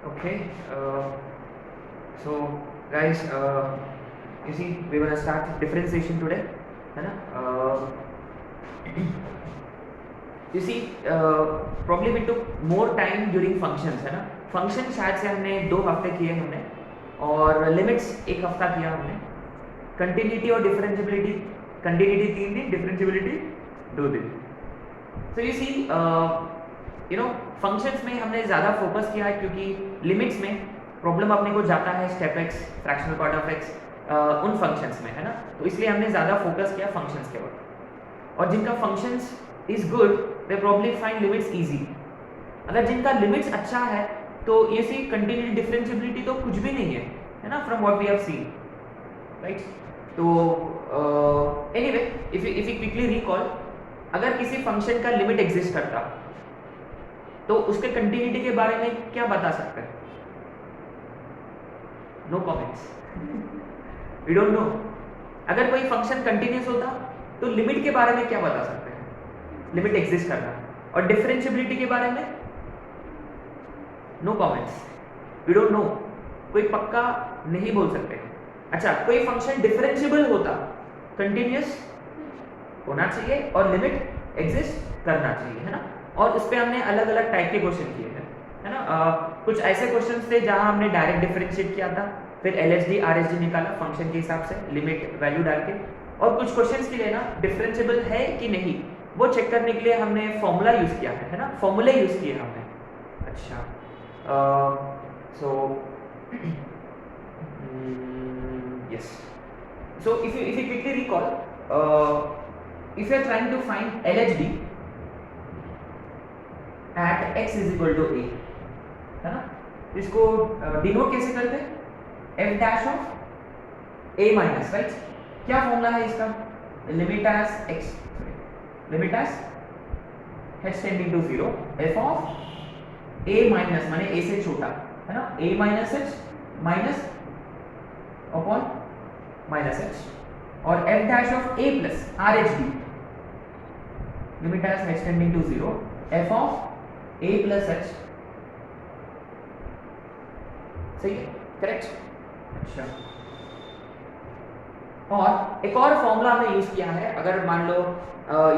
Okay, so guys, you see, we're gonna start differentiation today, है ना? You see, probably we took more time during functions, है ना? Function शायद से हमने 2 हफ्ते किए हमने, और लिमिट्स 1 हफ्ता किया हमने. कंटिन्यूटी और डिफरेंशियबिलिटी, कंटिन्यूटी 3 दिन, डिफरेंशियबिलिटी 2 दिन. So you see, फंक्शंस में हमने ज़्यादा फोकस किया है क्योंकि लिमिट्स में प्रॉब्लम अपने को जाता है step x, fractional part of x, उन फंक्शंस में, है ना? तो इसलिए हमने ज़्यादा फोकस किया फंक्शंस के ऊपर. और जिनका functions is good they probably find limits easy. अगर जिनका लिमिट्स अच्छा है तो ये सी कंटिन्यूटी डिफरेंशियबिलिटी तो कुछ भी नहीं है ना? From what we have seen, right? तो anyway, if you quickly recall, अगर किसी फंक्शन का लिमिट एग्जिस्ट करता तो उसके कंटिन्यूटी के बारे में क्या बता सकते हैं? No comments. We don't know. अगर कोई फंक्शन कंटिन्यूस होता तो लिमिट के बारे में क्या बता सकते हैं? लिमिट एग्जिस्ट करना. और डिफरेंशियबिलिटी के बारे में no comments. We don't know. कोई पक्का नहीं बोल सकते. अच्छा, कोई फंक्शन डिफरेंशियबल होता, कंटिन्यूस होना चाहिए और लिमिट एग्जिस्ट करना चाहिए, है ना? और उस पर हमने अलग अलग टाइप के क्वेश्चन किए हैं, है ना? कुछ ऐसे क्वेश्चन थे जहां हमने डायरेक्ट डिफरेंशिएट किया था, फिर LHD RHD निकाला फंक्शन के हिसाब से लिमिट वैल्यू डाल के. और कुछ क्वेश्चंस के लिए ना डिफरेंशिएबल है कि नहीं वो चेक करने के लिए हमने फॉर्मूला यूज किया है ना? फॉर्मूले यूज किए हमने. अच्छा, सो yes, so if you quickly recall, if you are trying to find LHD at x is equal to a, है ना? इसको डिनोट कैसे करते हैं? f dash of a minus, right? क्या फॉर्मूला है इसका? Limit as x, limit as h tending to 0 f of a minus माने a से छोटा, है ना? a minus h minus upon minus h, और f dash of a plus RHD, limit as h tending to 0 f of a plus h. सही है? Correct. अच्छा, और एक और फॉर्मूला हमने यूज किया है. अगर मान लो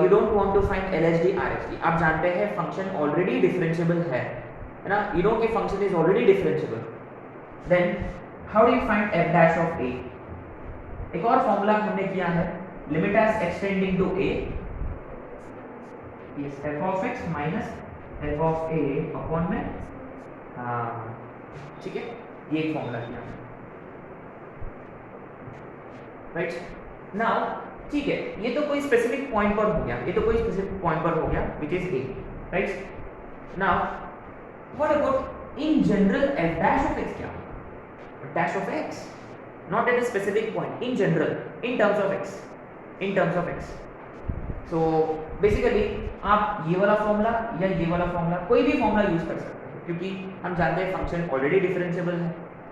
you don't want to find LHD RHD, आप जानते हैं फंक्शन ऑलरेडी डिफरेंशिएबल है ना? यू नो कि function is already differentiable, then how do you find f dash of a? एक और फॉर्मूला हमने किया है, limit as x tending to a is f of x minus f of a upon में, ठीक है? ये एक फॉर्मूला किया है, राइट? नाउ ठीक है, ये तो कोई स्पेसिफिक पॉइंट पर हो गया, ये तो कोई स्पेसिफिक पॉइंट पर हो गया which is a, right? Now what about in general f dash of x? क्या dash of x, not at a specific point, in general, in terms of x, in terms of x. So basically आप ये वाला formula या ये वाला formula कोई भी formula use कर सकते हैं क्योंकि हम जानते हैं फंक्शन ऑलरेडी डिफरेंशिएबल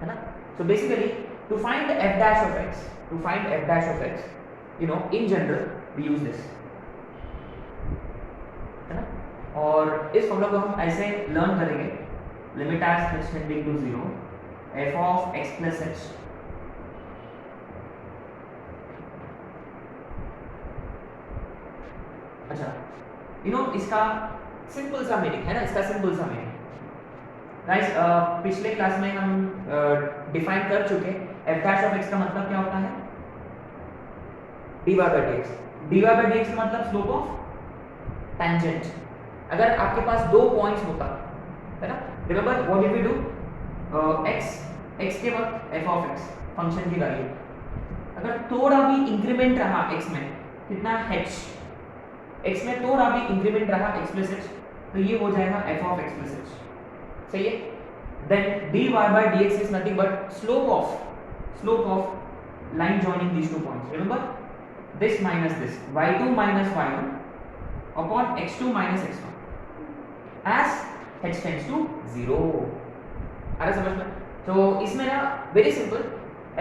है ना? So basically to find f dash of x, to find f dash of x, you know, in general we use this, है ना? और इस फॉर्मूला को हम ऐसे लर्न करेंगे, limit as h tending to 0 f of x plus h, अच्छा, you know इसका सिंपल सा मीनिंग है ना? इसका सिंपल सा मीनिंग गाइस, पिछले क्लास में हम डिफाइन कर चुके f dash of x का मतलब क्या होता है? dy by dx. dy by dx का मतलब स्लोप ऑफ टेंजेंट. अगर आपके पास दो पॉइंट्स होता है ना, remember what did we do? x के वक्त f of x फंक्शन की वैल्यू, अगर थोड़ा भी इंक्रीमेंट रहा x में, कितना h, x में थोड़ा भी इंक्रीमेंट रहा x plus h, तो ये हो जाएगा f of x plus h. सही है? then dy by dx is nothing but slope of line joining these 2 points. Remember this minus this, y2 minus y1 upon x2 minus x1 as h tends to 0. आ रहा समझ में? तो इसमें ना very simple,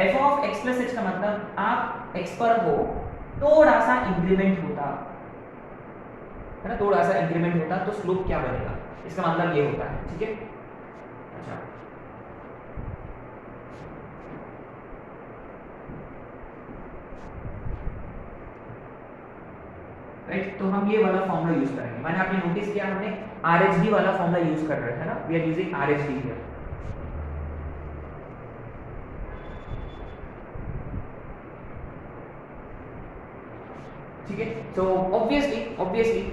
f of x plus h का मतलब आप x पर हो, थोड़ा सा इंक्रीमेंट होता है ना, थोड़ा सा इंक्रीमेंट होता तो स्लोप क्या बनेगा, इसका मतलब ये होता है, ठीक है? अच्छा, हम ये वाला फॉर्मूला यूज करेंगे। मैंने आपने नोटिस किया हमने RHD वाला फॉर्मूला यूज कर रहे हैं ना, we are using RHD here. ठीक है, तो ऑब्वियसली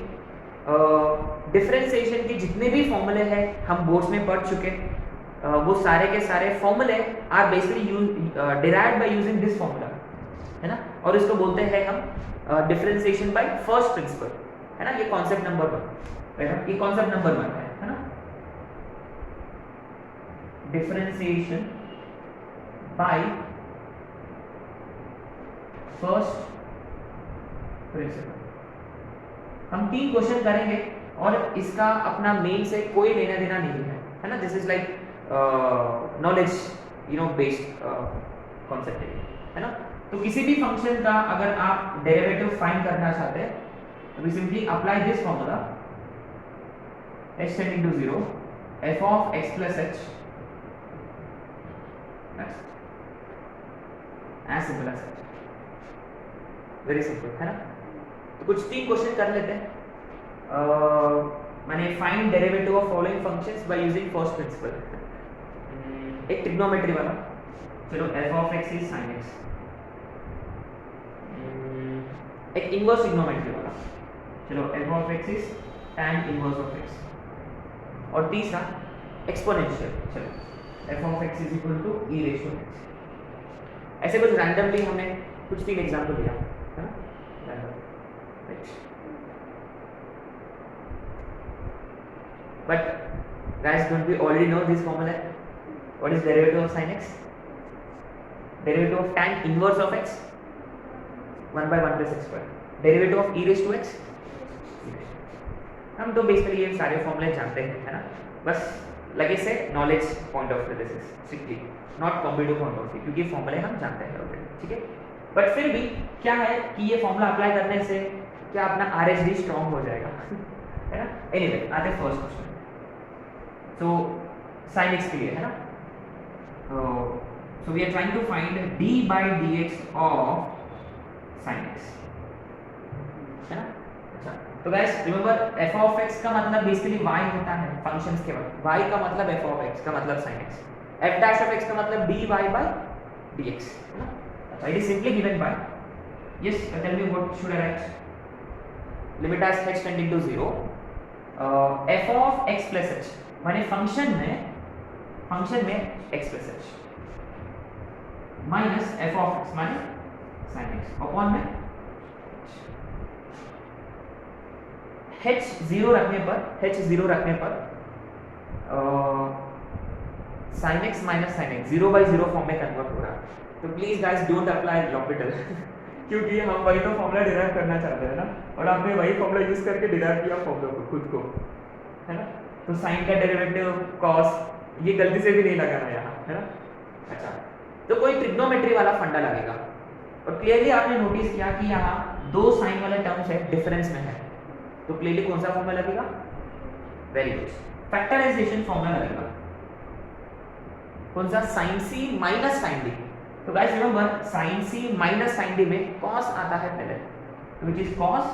डिफरेंशिएशन के जितने भी फॉर्मूले हैं हम बोर्ड्स में पढ़ चुके, वो सारे के सारे फॉर्मूले are basically derived by using this formula, है ना। और इसको बोलते हैं हम डिफरेंशिएशन बाय फर्स्ट प्रिंसिपल, है ना। ये कॉन्सेप्ट नंबर 1, है ना, ये कॉन्सेप्ट नंबर 1 है ना, डिफरेंशिएशन बाय फर्स्ट प्रिंसिपल। हम 3 क्वेश्चन करेंगे और इसका अपना मेन से कोई लेना देना नहीं है ना। This is like knowledge based concept है ना। तो किसी भी फंक्शन का अगर आप डेरिवेटिव फाइंड करना चाहते हैं तो we simply apply this formula h tending to 0 f of x plus h, as simple as that, very simple, है ना। तो कुछ 3 क्वेश्चन कर लेते हैं। मैंने find derivative of following functions by using first principle. एक ट्रिग्नोमेट्री वाला, चलो f of x is sin x। एक इनवर्स ट्रिग्नोमेट्री वाला, चलो f of x is tan inverse of x। और तीसरा एक्सपोनेंशियल, चलो f of x is equal to e raised to x। ऐसे कुछ रैंडमली हमने कुछ 3 एग्जांपल लिया, है ना, but guys, don't we already know this formula? What is derivative of sin x? Derivative of tan inverse of x, 1 by 1 plus x square। Derivative of e raised to x, हम तो basically ये सारे फॉर्मूले जानते हैं, है ना। बस लगे से knowledge point of view, this is strictly not competitive point of view, क्योंकि फॉर्मूले हम जानते हैं ऑलरेडी, ठीक है। बट फिर भी क्या है कि ये फॉर्मूला अप्लाई करने से क्या अपना RHD स्ट्रॉन्ग हो जाएगा है ना। एनीवे, आते हैं फर्स्ट क्वेश्चन। तो sin x के लिए, है ना, so we are trying to find d by dx of sin x, है ना। अच्छा, तो guys remember f of x का मतलब बेसिकली y होता है फंक्शंस के बाद, y का मतलब f of x का मतलब sin x, f dash of x का मतलब dy by dx, है ना। अच्छा, it is simply given by, yes, tell me what should I write? Limit as h tending to 0, f of x plus h, माने function में x plus h minus f of x माने sin x upon में h 0 रखने पर sin x minus sin x 0 by 0 form में convert हो रहा है। तो please guys don't apply L'Hôpital क्योंकि हम वही तो फॉर्मूला डिराइव करना चाहते हैं ना, और आपने वही फॉर्मूला यूज करके डिराइव किया फॉर्मूला को खुद को, है ना। तो साइन का डेरिवेटिव cos ये गलती से भी नहीं लगाना यहाँ, है ना। अच्छा, तो कोई ट्रिग्नोमेट्री वाला फंडा लगेगा और क्लियरली आपने नोटिस किया कि यहाँ 2 साइन वाले टर्म्स है डिफरेंस में है, तो क्लियरली कौन सा फॉर्मूला लगेगा? वेरी गुड, फैक्टराइजेशन फॉर्मूला लगेगा। कौन सा? sin c minus sin d। तो guys remember sin c minus sin d में cos आता है पहले, तो which is cos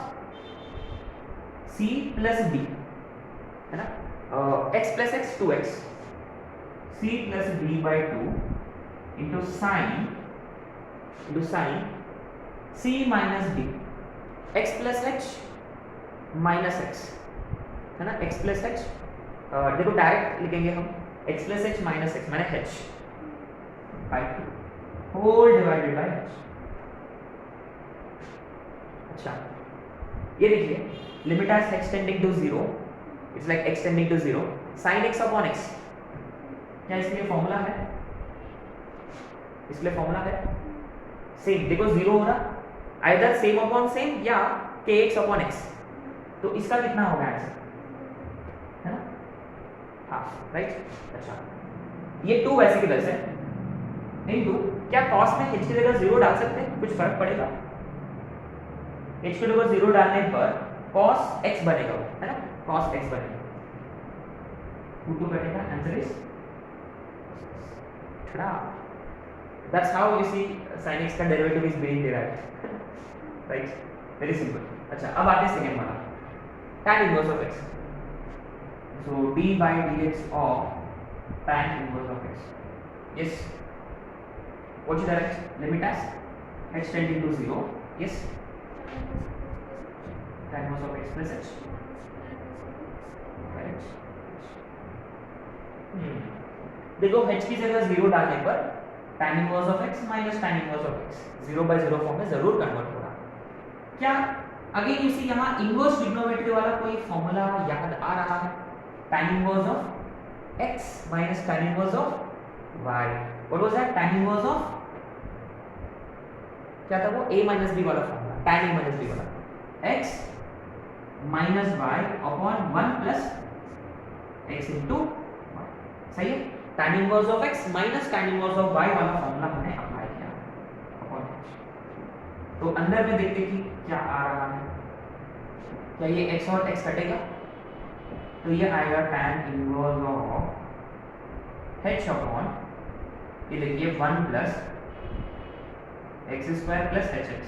c plus d, है ना। x plus x 2x, c plus d by 2 into sin c minus d, x plus h minus x, है ना। x plus h देखो डायरेक्ट लिखेंगे हम x plus h minus x माने h by 2 whole divided by h। अच्छा, ये देखिए limit as h tending to 0, it's like x tending to 0 sin x upon x, क्या इसके लिए फॉर्मूला है? इसके लिए फॉर्मूला है सेम, देखो 0 हो रहा, आइदर सेम अपॉन सेम या kx अपॉन x, तो इसका कितना होगा आंसर, है ना, हाफ, राइट। अच्छा, ये 2 वैसे की वैसे इनटू क्या cos में h की जगह 0 डाल सकते हैं, कुछ फर्क पड़ेगा? h की जगह 0 डालने पर cos x बनेगा, है ना, cos x बनेगा, 2 कटेगा, आंसर इज थोड़ा। That's how you see sin x का derivative is being derived, right? Very simple। अच्छा, अब आते हैं सेकंड वाला। tan inverse of x. So d by dx of tan inverse of x. Yes. What should I write? Limit as h tending to 0. Yes. Tan inverse of x plus h. Right. देखो h की जगह 0 डालने पर tan inverse of x minus tan inverse of x 0 by 0 form में जरूर convert होगा। क्या again इसी यहाँ इनवर्स ट्रिग्नोमेट्री वाला कोई फॉर्मूला याद आ रहा है? tan inverse of x minus tan inverse of y। What was that? tan inverse of क्या था वो? a माइनस b वाला formula, tan a minus b वाला, x minus y upon 1 plus x into y। सही है? tan inverse of x minus tan inverse of y वाला formula हमने apply किया अपॉन h। तो अंदर में देखते कि क्या आ रहा है। क्या ये x और x कटेगा? तो ये आएगा tan inverse of h upon ये देखिए 1 plus x square plus hx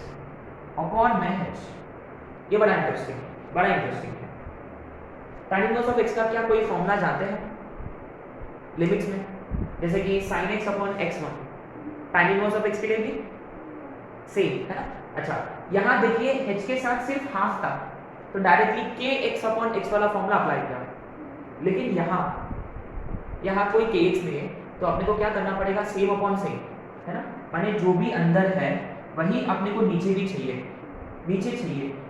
upon में h। ये बड़ा इंटरेस्टिंग है। tan इनवर्स ऑफ x का क्या कोई फॉर्मूला जानते हैं लिमिट्स में? जैसे कि sin x upon x1 tan inverse of x के लिए भी सेम है ना। अच्छा, यहाँ देखिए h के साथ सिर्फ हाफ था तो डायरेक्टली kx अपॉन x वाला फॉर्मूला अप्लाई किया, लेकिन यहाँ कोई kx नहीं है तो अपने को क्या करना पड़ेगा? सेम अपॉन सेम है ना, माने जो भी अंदर है वही अपने को नीचे भी चाहिए,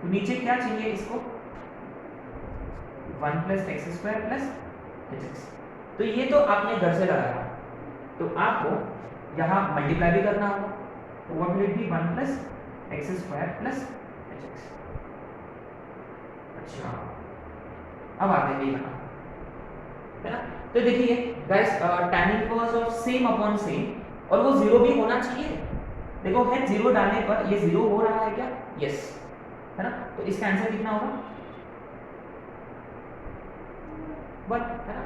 तो नीचे क्या चाहिए इसको? 1 plus x square plus hx। तो ये तो आपने घर से लगाया, तो आपको यहाँ मल्टीप्लाई भी करना होगा, तो what will it be? 1 plus x square plus hx। अच्छा, अब आते हैं यहाँ है ना। तो देखिए guys tan inverse of same upon same और वो 0 भी होना चाहिए। देखो है 0 डालने पर ये 0 हो रहा है क्या? यस है ना। तो इसका आंसर कितना होगा? 1 है ना।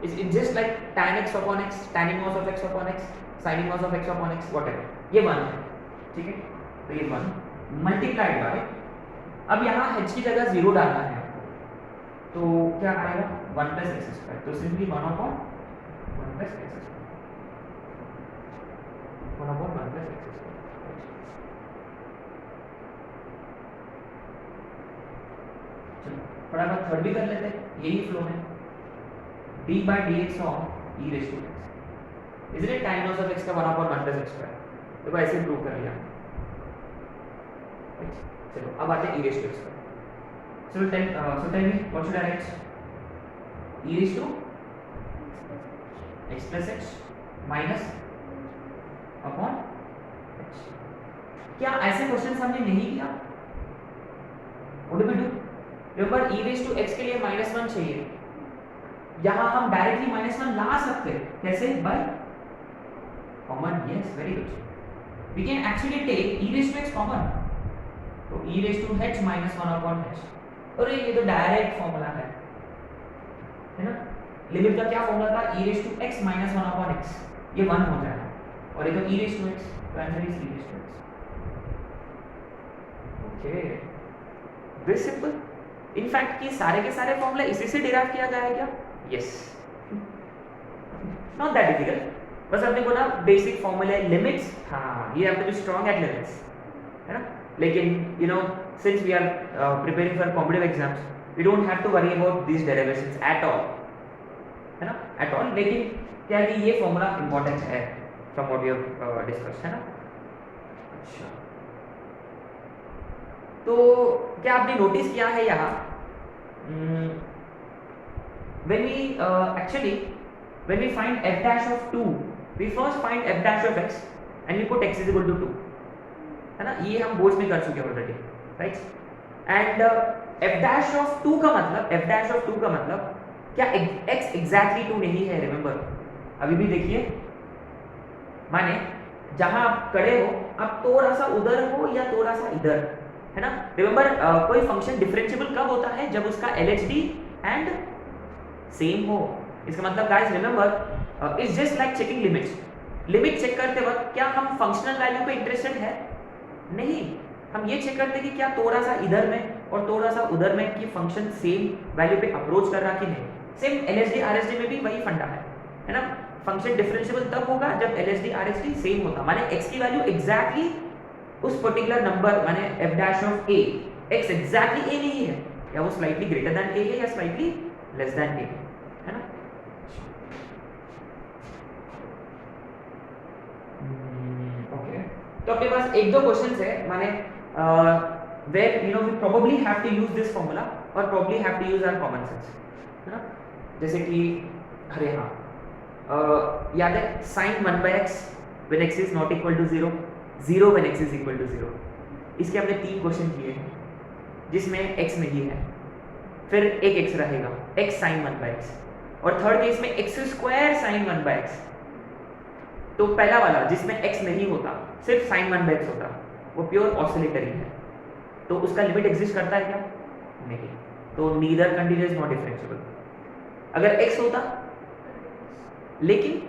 It's just like tan x upon x, tan inverse of x upon x, sin inverse of x upon x, whatever. ये 1 है, ठीक है। तो ये 1 मल्टीप्लाइड बाय, अब यहाँ h की जगह 0 डालना है आपको, तो क्या आएगा? 1 प्लस एक्स स्क्वायर। तो simply 1 upon 1 plus x square, 1 upon 1 plus x square. चलो फटाफट थर्ड भी कर लेते हैं, यही फ्लो है। d by dx of e raised to x, isn't it? tan inverse of x का 1 upon 1 plus x square, देखो ऐसे प्रूव कर लिया। चलो अब आते हैं e raised to x square। So tell me what should I write? e raised to x plus h minus upon h। क्या ऐसे क्वेश्चन हमने नहीं किया? What do we do? remember e raised to x के लिए -1 चाहिए, यहाँ हम डायरेक्टली -1 ला सकते हैं। कैसे? By common. Yes, very good. We can actually take e raise to x common, तो e raise to h minus 1 upon h। और ये तो डायरेक्ट फॉर्मूला है ना। लिमिट का क्या फॉर्मूला था? e raise to x minus 1 upon x, ये 1 हो जाएगा और ये तो e रेज़ टू x, तो answer is e raise to x। Okay, very simple. In fact ये सारे के सारे फॉर्मूला इसी से डिराइव किया गया है क्या? Yes, not that difficult. बस अपने को ना बेसिक फॉर्मूले, लिमिट्स, हाँ ये have to be strong at limits है ना। लेकिन you know since we are preparing for competitive exams we don't have to worry about this derivations at all है ना, एट ऑल। लेकिन क्या है कि ये फॉर्मूला इंपॉर्टेंट है from what we have discussed है ना। अच्छा, तो क्या आपने नोटिस किया है यहाँ when we find f dash of 2, we first find f dash of x and we put x is equal to 2 है ना। ये हम बोर्ड्स में कर चुके हैं already, right. And f dash of 2 का मतलब क्या x एग्जैक्टली 2 नहीं है? रिमेंबर अभी भी देखिए, माने जहां आप खड़े हो आप थोड़ा सा उधर हो या थोड़ा सा इधर है ना। रिमेंबर कोई फंक्शन डिफरेंशिएबल कब होता है? जब उसका LHD एंड सेम हो। इसका मतलब guys remember it's just like checking limits. Limit check करते वक्त क्या हम फंक्शनल वैल्यू पे इंटरेस्टेड है? नहीं, हम ये चेक करते कि क्या थोड़ा सा इधर में और थोड़ा सा उधर में कि फंक्शन सेम वैल्यू पे अप्रोच कर रहा कि नहीं। सेम एलएसडी आरएसडी में भी वही फंडा है ना। फंक्शन डिफरेंशिएबल तब होगा जब एलएसडी आरएसडी सेम होता, माने x की वैल्यू एग्जैक्टली उस पर्टिकुलर नंबर माने f dash of a x exactly a नहीं है, या वो स्लाइटली ग्रेटर देन a है या स्लाइटली लेस देन a है ना। ओके, तो आपके पास एक दो क्वेश्चंस है माने where you know we probably have to use this formula or probably have to use our common sense, है ना। जैसे कि अरे हाँ, याद है sin 1/x when x is not equal to 0, 0 when x is equal to 0। इसके हमने 3 क्वेश्चन किए हैं जिसमें x नहीं है, फिर एक x रहेगा x sin 1/x, और थर्ड केस में x² sin 1/x। तो पहला वाला जिसमें x नहीं होता, सिर्फ sin 1/x होता, वो प्योर ऑसिलेटरी है, तो उसका लिमिट एग्जिस्ट करता है क्या? नहीं। तो नीदर कंटीन्यूअस नॉट डिफरेंशिएबल। अगर x होता लेकिन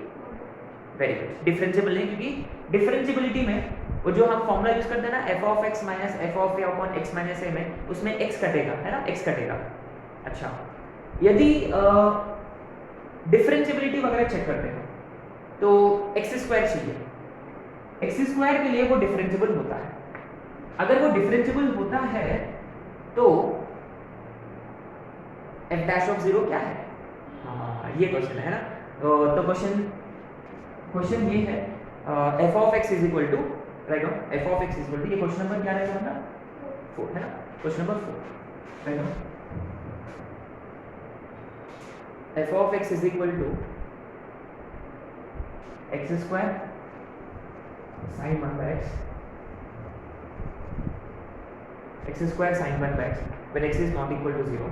वेरी गुड डिफरेंशिएबल नहीं, क्योंकि डिफरेंशिएबिलिटी में वो जो हम फॉर्मूला यूज करते हैं ना f of x minus f of a upon x minus a में, उसमें x कटेगा, है ना, x कटेगा। अच्छा, यदि डिफरेंशिएबिलिटी वगैरह चेक करते हैं तो x² चाहिए, x² के लिए वो डिफरेंशिएबल होता है। अगर वो डिफरेंशिएबल होता है तो f डैश ऑफ 0 क्या है? हाँ, ये क्वेश्चन है ना। तो क्वेश्चन ये है f of x is equal to, right on, f of x is equal to, ये क्वेश्चन नंबर क्या रहेगा अपना? 4 है ना, question number 4, right on. f of x is equal to x² sin 1/x, x² sin 1/x when x is not equal to 0,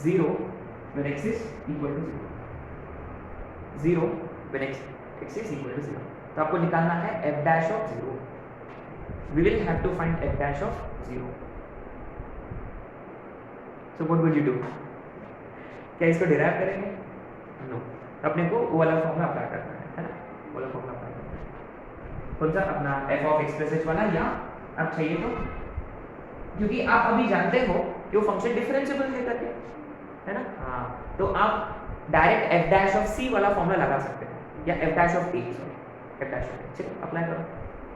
zero when x is equal to 0, 0 when x is equal to 0। तो आपको निकालना है f dash of 0। We will have to find f dash of 0। So what will you do? क्या इसको derive करेंगे? No, अपने को वो वाला फॉर्मूला अप्लाई करना है ना, वो वाला फॉर्मूला अप्लाई करना है। कौन सा? अपना f of x plus h वाला, या आप चाहिए तो, क्योंकि आप अभी जानते हो कि वो फंक्शन डिफरेंशिएबल है करके, है ना। हाँ, तो आप direct f dash of c वाला फॉर्मूला लगा सकते हैं, या f dash of a, sorry f dash of a। चलो अप्लाई करो,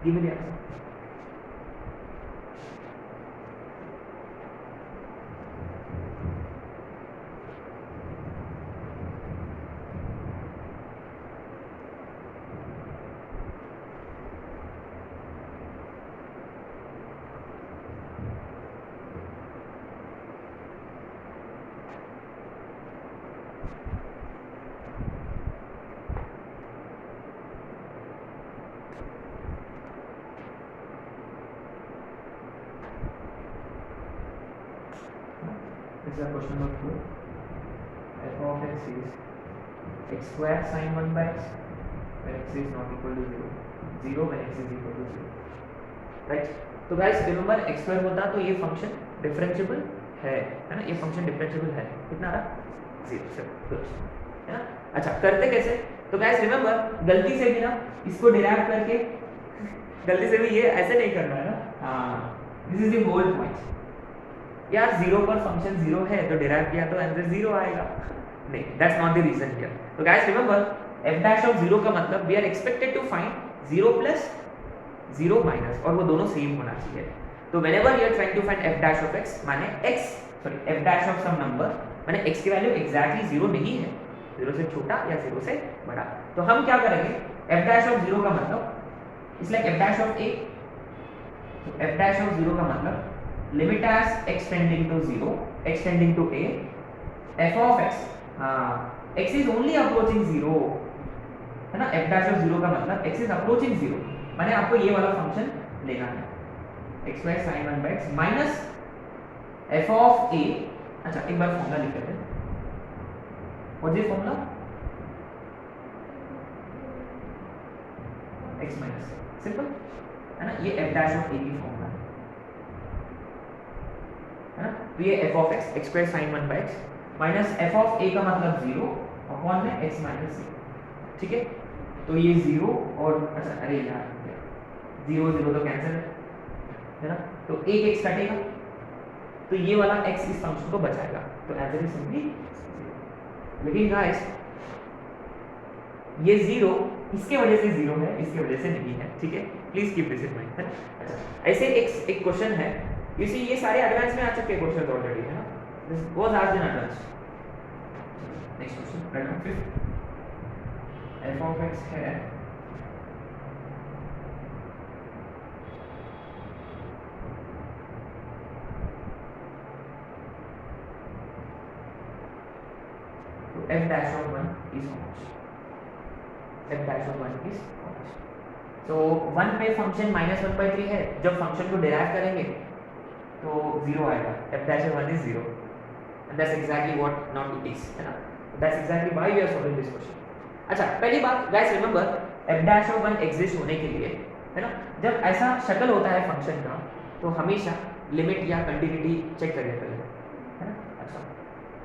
give me the answer. Question number 4, f of x is x² sin 1/x when x is not equal to 0, 0 when x is equal to 0, right. तो guys remember x² होता तो ये function differentiable है ना, ये function differentiable है, कितना रहा? 0 से, है ना। अच्छा, करते कैसे? तो गाइस रिमेंबर गलती से भी ना इसको डिराइव करके गलती से भी ये ऐसे नहीं करना है ना। हाँ, this is the whole point यार। 0 पर फंक्शन 0 है तो डिराइव किया तो आंसर 0 आएगा, नहीं, that's not the reason here. तो guys remember f dash of 0 का मतलब we are expected to find 0 plus 0 minus, और वो दोनों सेम होना चाहिए। तो whenever you are trying to find f dash of x, माने f dash of some number, माने x की वैल्यू एग्जैक्टली 0 नहीं है, 0 से छोटा या 0 से बड़ा, तो हम क्या करेंगे? f डैश ऑफ 0 का मतलब it's like f dash of a, तो f डैश ऑफ 0 का मतलब limit as x tending to 0, x tending to a, f of x, x is only approaching 0, है ना। f dash of 0 का मतलब x is approaching 0, माने आपको ये वाला फंक्शन लेना है, x² sin 1/x minus f of a। अच्छा, एक बार फॉर्मूला लिख लेते हैं। What is formula? x minus, simple है ना, ये f dash of a की फॉर्मूला है ना। तो ये f of x, x² sin 1/x minus f of a का मतलब 0, अपॉन में x माइनस सी, ठीक है। तो ये 0 और अच्छा अरे यार 0 0 तो कैंसिल है ना, तो एक x कटेगा तो ये वाला x इस फंक्शन को बचाएगा, तो आंसर इज सिंपली 0। लेकिन गाइस ये 0 इसके वजह से 0 है, इसके वजह से नहीं है, ठीक है, please keep this in mind, है ना। अच्छा ऐसे एक क्वेश्चन है, यू सी ये सारे एडवांस में आ चुके हैं क्वेश्चन ऑलरेडी, है ना, this was asked in advance. Next question pattern 5 f of x है तो f dash of 1 is how much, f dash of 1 is how much। तो 1 पे फंक्शन -1/3 है, जब फंक्शन को डिराइव करेंगे तो 0 आएगा, f dash of 1 is 0 and that's exactly what not it is, है ना, that's exactly why we are solving this question। अच्छा पहली बात guys remember f dash of 1 exist होने के लिए, है ना, जब ऐसा शक्ल होता है फंक्शन का तो हमेशा लिमिट या कंटिन्यूटी चेक करिए पहले, है ना। अच्छा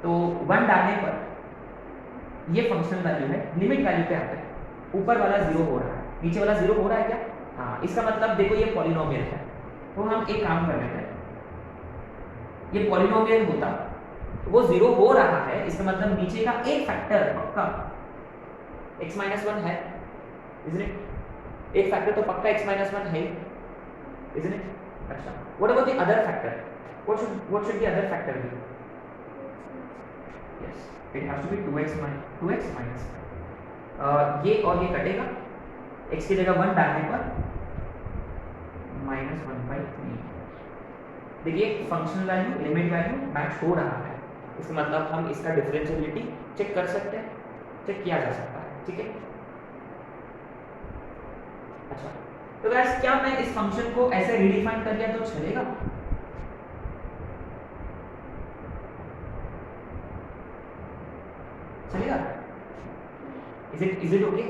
तो 1 डालने पर ये फंक्शनल वैल्यू है, लिमिट वैल्यू पे आता है, ऊपर वाला 0 हो रहा है, नीचे वाला 0 हो रहा है क्या, हाँ, इसका मतलब देखो ये पॉलिनोमियल है, तो हम एक काम कर लेते हैं, ये पॉलिनोमियल होता वो 0 हो रहा है, इसका मतलब नीचे का एक फैक्टर पक्का x minus 1 है, isn't it? एक फैक्टर तो पक्का x minus 1 है, isn't it? अच्छा what about the other factor, what should the other factor be? Yes, it has to be 2x minus 5। ये और ये कटेगा, x की जगह 1 डालने पर -1/3। देखिए functional value limit value match हो रहा है, इसका मतलब हम इसका डिफरेंशिएबिलिटी चेक कर सकते हैं, चेक किया जा सकता है, ठीक है। अच्छा तो गाइस क्या मैं इस फंक्शन को ऐसे रीडिफाइन कर लिया तो चलेगा, चलेगा, इज इट ओके,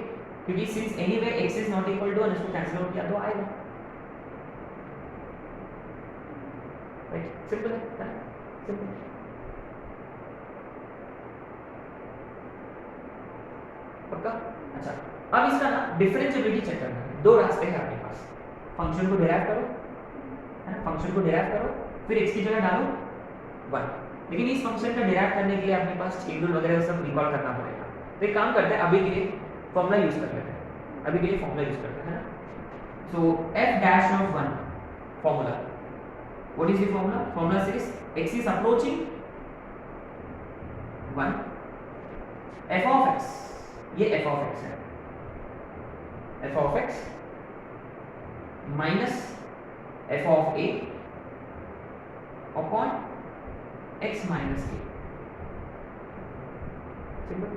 क्योंकि since anyway x is not equal to 1 इसको कैंसिल आउट किया तो आएगा, राइट, सिंपल है, सिंपल। पक्का। अच्छा अब इसका ना डिफरेंशिएबिलिटी चेक करना है, दो रास्ते हैं आपके पास, फंक्शन को डिराइव करो, है ना, फंक्शन को डिराइव करो फिर x की जगह डालो 1, लेकिन इस फंक्शन का डिराइव करने के लिए अपने पास चेन रूल वगैरह सब रिकॉल करना पड़ेगा, तो एक काम करते हैं अभी के लिए फॉर्मूला यूज कर लेते हैं, अभी के लिए फॉर्मूला यूज करते हैं, है ना। सो f dash of 1 formula, what is the formula, formula says x is approaching 1, f of x, ये f of x है, f of x minus f of a upon x minus a, simple.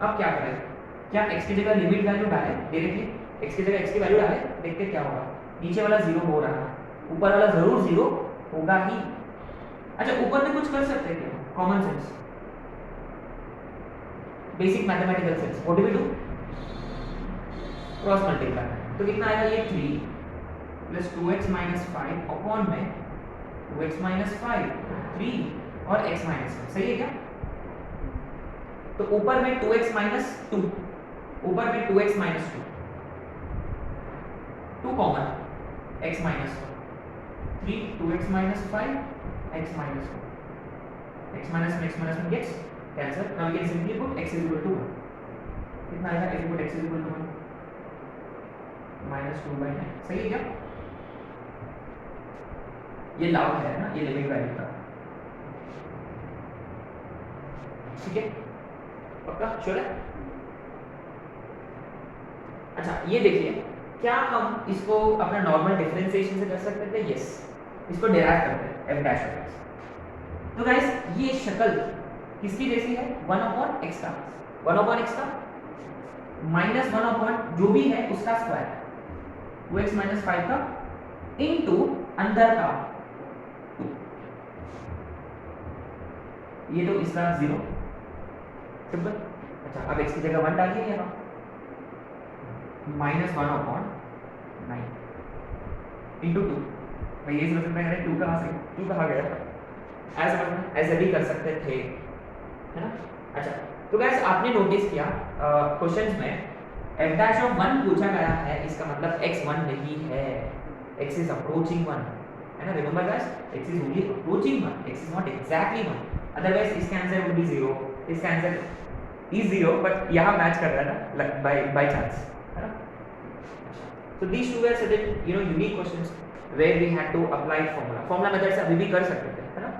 अब क्या करें, क्या x की जगह limit value डालें directly, x की जगह x की वैल्यू डालें, देखते क्या होगा, नीचे वाला 0 हो रहा है, ऊपर वाला जरूर 0 होगा ही। अच्छा ऊपर में कुछ कर सकते हैं क्या, common sense, basic mathematical sense, what do we do, cross multiply, तो कितना आएगा ये 3 प्लस 2x माइनस 5 अपॉन में 2x माइनस 5 3 और x माइनस 5, सही है क्या। तो ऊपर में 2x माइनस 2, ऊपर में 2x minus 2 common, x minus 3 2x minus 5 x minus 1, x minus 1 gets cancel, now we can simply put x is equal to 1, कितना आएगा, if you put x is equal to 1 -2/9, सही है क्या, ये लाभ है ना, ये लिमिट वैल्यू का, ठीक है, पक्का श्योर है। अच्छा ये देखिए क्या हम इसको अपना नॉर्मल डिफरेंशिएशन से कर सकते थे, यस, इसको डिराइव करते हैं f dash of x। तो गाइस ये शक्ल किसकी जैसी है, 1/x का, 1/x का माइनस 1/, जो भी है उसका स्क्वायर, 2x माइनस 5 का इनटू अंदर का 2, ये तो इसका 0, सिंपल। अच्छा अब x की जगह 1 डालिए यहाँ, -1/9 इंटू 2, मैं ये समझ में 2 कहाँ से 2 कहाँ गया, ऐसा भी कर सकते थे, है ना। अच्छा, तो गाइस आपने नोटिस किया क्वेश्चंस में f dash of 1 पूछा गया है, इसका मतलब x 1 नहीं है, x is approaching 1, है ना। Remember guys, x is only approaching 1, x is not exactly 1, otherwise इसका आंसर वुड बी 0, इसका आंसर इज 0, बट यहाँ मैच कर रहा है ना बाय चांस, है ना। So these two were certain unique questions where we had to apply formula method से अभी भी कर सकते थे, है ना।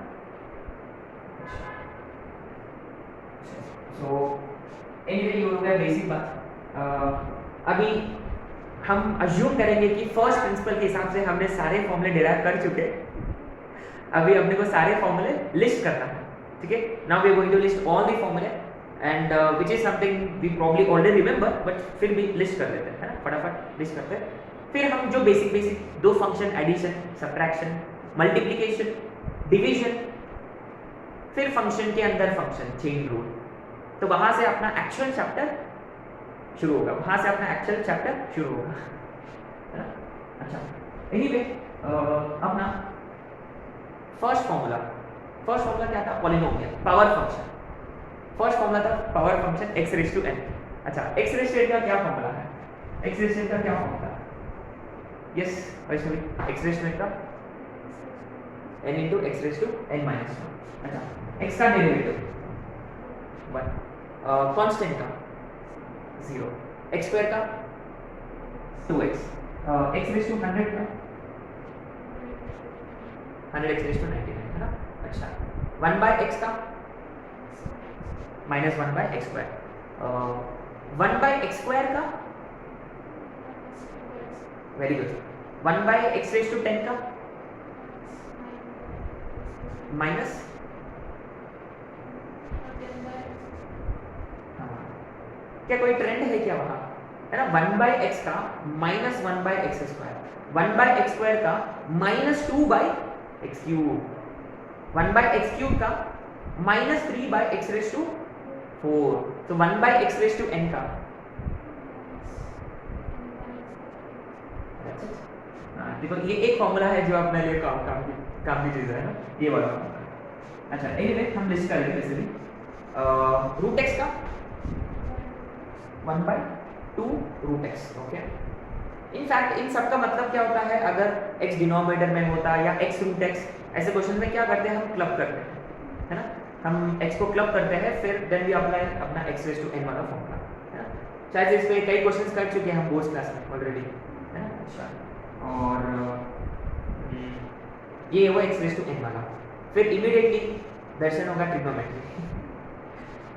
So anyway ये हो गया बेसिक बात। अभी हम अज्यूम करेंगे कि फर्स्ट प्रिंसिपल के हिसाब से हमने सारे फॉर्मूले डिराइव कर चुके, अभी अपने को सारे फॉर्मूले लिस्ट करना है, ठीक है। Now we are going to list all the फॉर्मूले and which is something we probably already remember, but फिर भी लिस्ट कर लेते हैं, है ना, फटाफट लिस्ट करते हैं। फिर हम जो बेसिक दो function addition, subtraction, multiplication, division, फिर फंक्शन के अंदर फंक्शन, चेन रूल, तो वहां से अपना एक्चुअल चैप्टर शुरू होगा, वहां से अपना एक्चुअल चैप्टर शुरू होगा, है ना। अच्छा, एनीवे अपना फर्स्ट फॉर्मूला क्या था, polynomial power function. First formula था power function x raise to n। अच्छा, x रेज़ टू n का क्या फॉर्मूला है, x रेज़ टू n का क्या फॉर्मूला है, yes Vaishnavi, x raise to n का n into x raise to n minus 1। अच्छा, x का डेरिवेटिव 1, कांस्टेंट का 0, x स्क्वायर का 2x, x रेज़ टू 100 का 100x रेज़ टू 99, है ना। अच्छा, 1/x का minus 1/x square, 1/x square का very good, 1/x raise to 10 का माइनस, क्या कोई ट्रेंड है क्या वहां, है ना। 1/x का minus 1/x square, 1/x square का minus 2/x cube, 1/x cube का माइनस 3/x रेज़ टू 4, तो 1/x रेज़ टू n का देखो ये एक फॉर्मूला है जो अपने लिए काम की चीज है ना, ये वाला फॉर्मूला। अच्छा, एनीवे हम लिस्ट कर लेते हैं रूट x का 1/2 root x, okay. In fact in सब का मतलब क्या होता है, अगर x डिनोमिनेटर में होता है या x रूट x, ऐसे क्वेश्चन में क्या करते हैं, हम क्लब करते हैं, है ना, हम x को क्लब करते हैं, फिर देन वी अप्लाई अपना x रेज़ टू n वाला फॉर्मूला, है ना। शायद इस पे कई क्वेश्चंस कर चुके हैं हम बोर्ड क्लास में ऑलरेडी, है ना। अच्छा, और ये वो x रेज़ टू n वाला, फिर इमीडिएटली दर्शन होगा ट्रिग्नोमेट्री,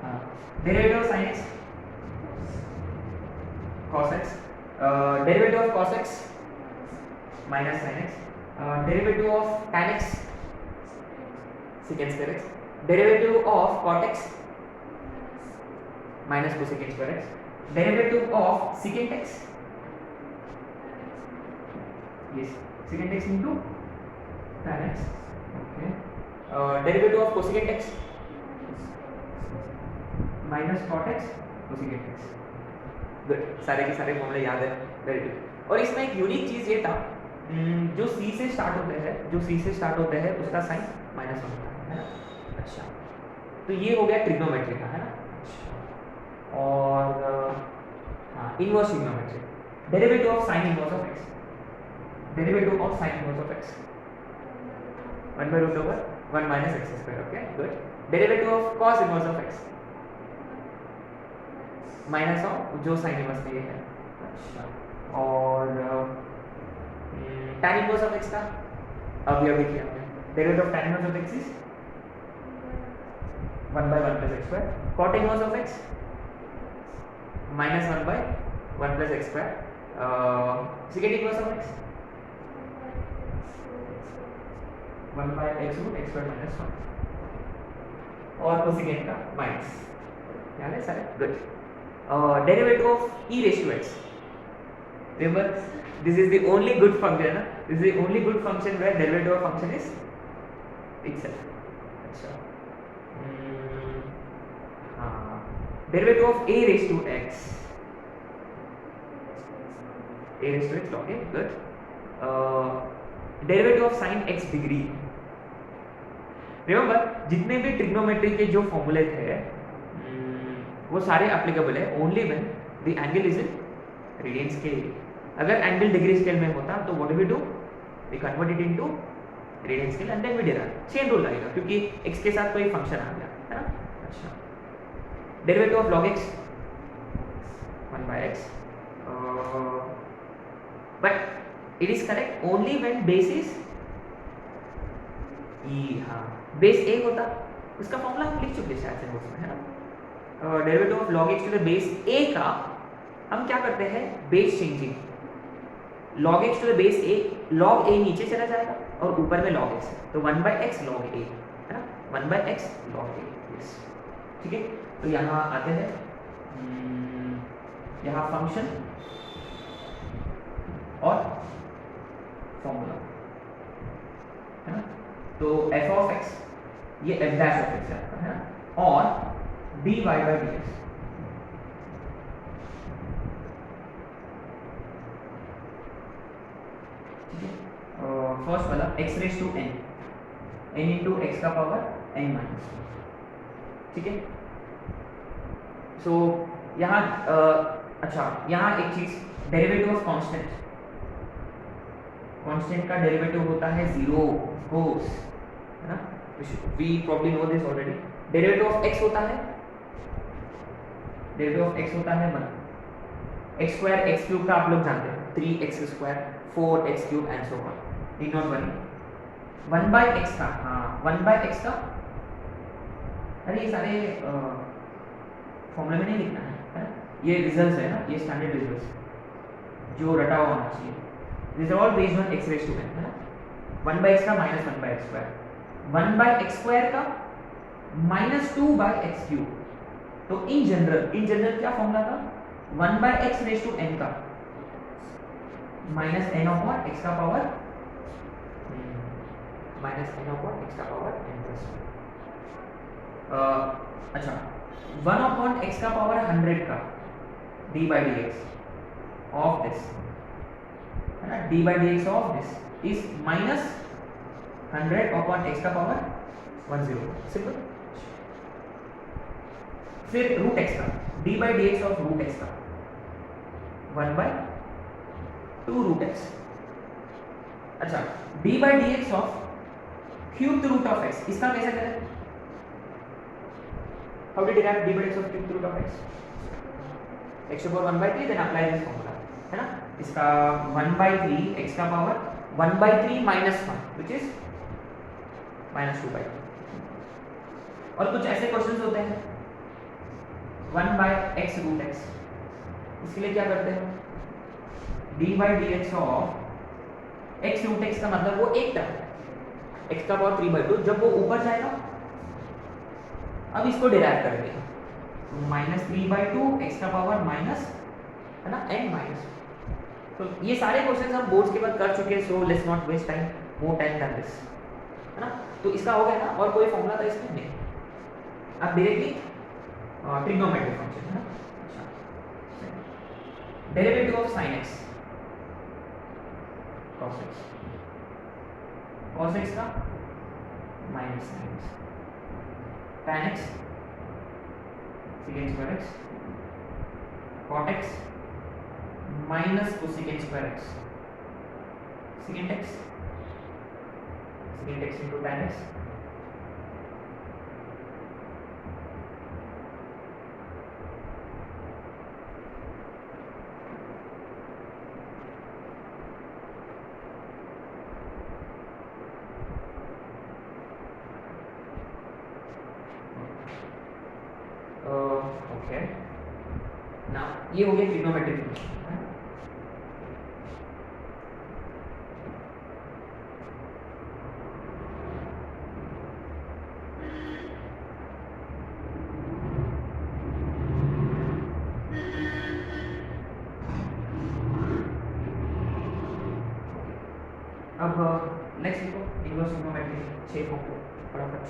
हाँ, derivative of sin x cos x, derivative of cos x minus sin x, derivative of tan x secant square x, derivative of cot x minus cosecant square x, derivative of secant x, yes secant x into tan x, okay, derivative of cosecant x minus cot x cosecant x, good, सारे के सारे फॉर्मूले याद है, very good. और इसमें एक unique चीज ये था, जो c से स्टार्ट होते हैं उसका साइन -1 होता है ना। अच्छा, तो ये हो गया ट्रिग्नोमेट्री का, है ना। अच्छा, और हाँ, inverse trigonometry, derivative of sine inverse of x, derivative of sine inverse of x 1/√1 minus x square, okay, good, derivative of cos inverse of x minus of जो साइन इनवर्स में ये है। अच्छा, और tan इनवर्स ऑफ x का अभी किया हमने, derivative of tan inverse of x is 1/1 plus x square, cot इनवर्स of x minus 1/1 plus x square, secant inverse of x 1/x root x square minus 1, और cosecant का minus, याद है सारे, good. Derivative of e raised to x, remember this is the only good function, this is the only good function where derivative of function is itself। अच्छा, हाँ, derivative of a raised to x, okay, good, derivative of sin x degree, remember जितने भी trigonometry के जो फॉर्मूले थे वो सारे एप्लीकेबल है only when the angle is in radian scale. अगर एंगल डिग्री स्केल में होता तो what we do, we convert it into radian scale and then we derive. Chain rule लगेगा क्योंकि x के साथ कोई फंक्शन आ गया है ना। अच्छा, derivative of log x 1/x, but it is correct only when base is e. हाँ, बेस a होता, उसका फॉर्मूला हम लिख चुके शायद से नोट्स में, है ना। Derivative of log x to the base a का हम क्या करते हैं, base changing. log x to the base a, log a नीचे चला जाएगा और ऊपर में log x है, तो 1/x log a, है ना, 1/x log a। यस, ठीक है। तो यहाँ आते हैं, यहाँ फंक्शन और फॉर्मूला, है ना। तो f ऑफ x ये f डैश ऑफ x है आपका, है ना, और dy by dx, ठीक है। फर्स्ट वाला x raise to n, n into x का पावर n माइनस, ठीक है। सो यहाँ अच्छा, यहाँ एक चीज, डेरिवेटिव ऑफ कांस्टेंट, कांस्टेंट का डेरिवेटिव होता है 0 कोस, है ना। We probably know this already. Derivative of x होता है, डेरिवेटिव ऑफ x होता है 1 x स्क्वायर x क्यूब का आप लोग जानते हैं 3x square 4x cube and so on, need not worry. 1/x का, हाँ 1/x का, अरे ये सारे फॉर्मूले में नहीं लिखना है ना, ये रिजल्ट्स है ना, ये स्टैंडर्ड रिजल्ट्स जो रटा हुआ होना चाहिए। This are all based on x raise to n, है ना। 1/x का minus 1/x square, 1/x square का माइनस 2/x क्यूब। तो इन जनरल क्या फॉर्मूला था, 1/x रेज टू n का माइनस n अपॉन x का power, minus n upon x का पावर n प्लस 1। अच्छा, 1 अपॉन x का पावर 100 का d by dx of this, है ना, d by dx of this is minus 100 upon x का power 10, simple. फिर root x का, d by dx ऑफ रूट x का 1/2 रूट x। अच्छा, d by dx of cube root of x, इसका कैसे करें, how to derive d by dx of cube root of x, x to power 1/3, then apply this formula, है ना। इसका 1/3 x का power 1/3 minus 1 which is -2/3। और कुछ ऐसे क्वेश्चंस होते हैं 1/x root x, इसके लिए क्या करते हैं, d by dx of x root x का मतलब वो एक टर्म है, x का पावर 3/2, जब वो ऊपर जाएगा अब इसको डिराइव करेंगे, -3/2 x का पावर माइनस, है ना, n माइनस। तो ये सारे क्वेश्चंस हम बोर्ड्स के बाद कर चुके हैं, so let's not waste time, more time than this, है ना। तो इसका हो गया ना, और कोई फॉर्मूला था इसमें नहीं, अब डायरेक्टली ट्रिग्नोमेट्रिक फंक्शन, है ना। अच्छा, derivative of sin x cos x, cos x का minus sin x, tan x secant square x, cot x minus cosecant square x, secant x into tan x, okay. Now ये हो गया trigonometric function, अब next लिखो inverse trigonometry 6 form को फटाफट।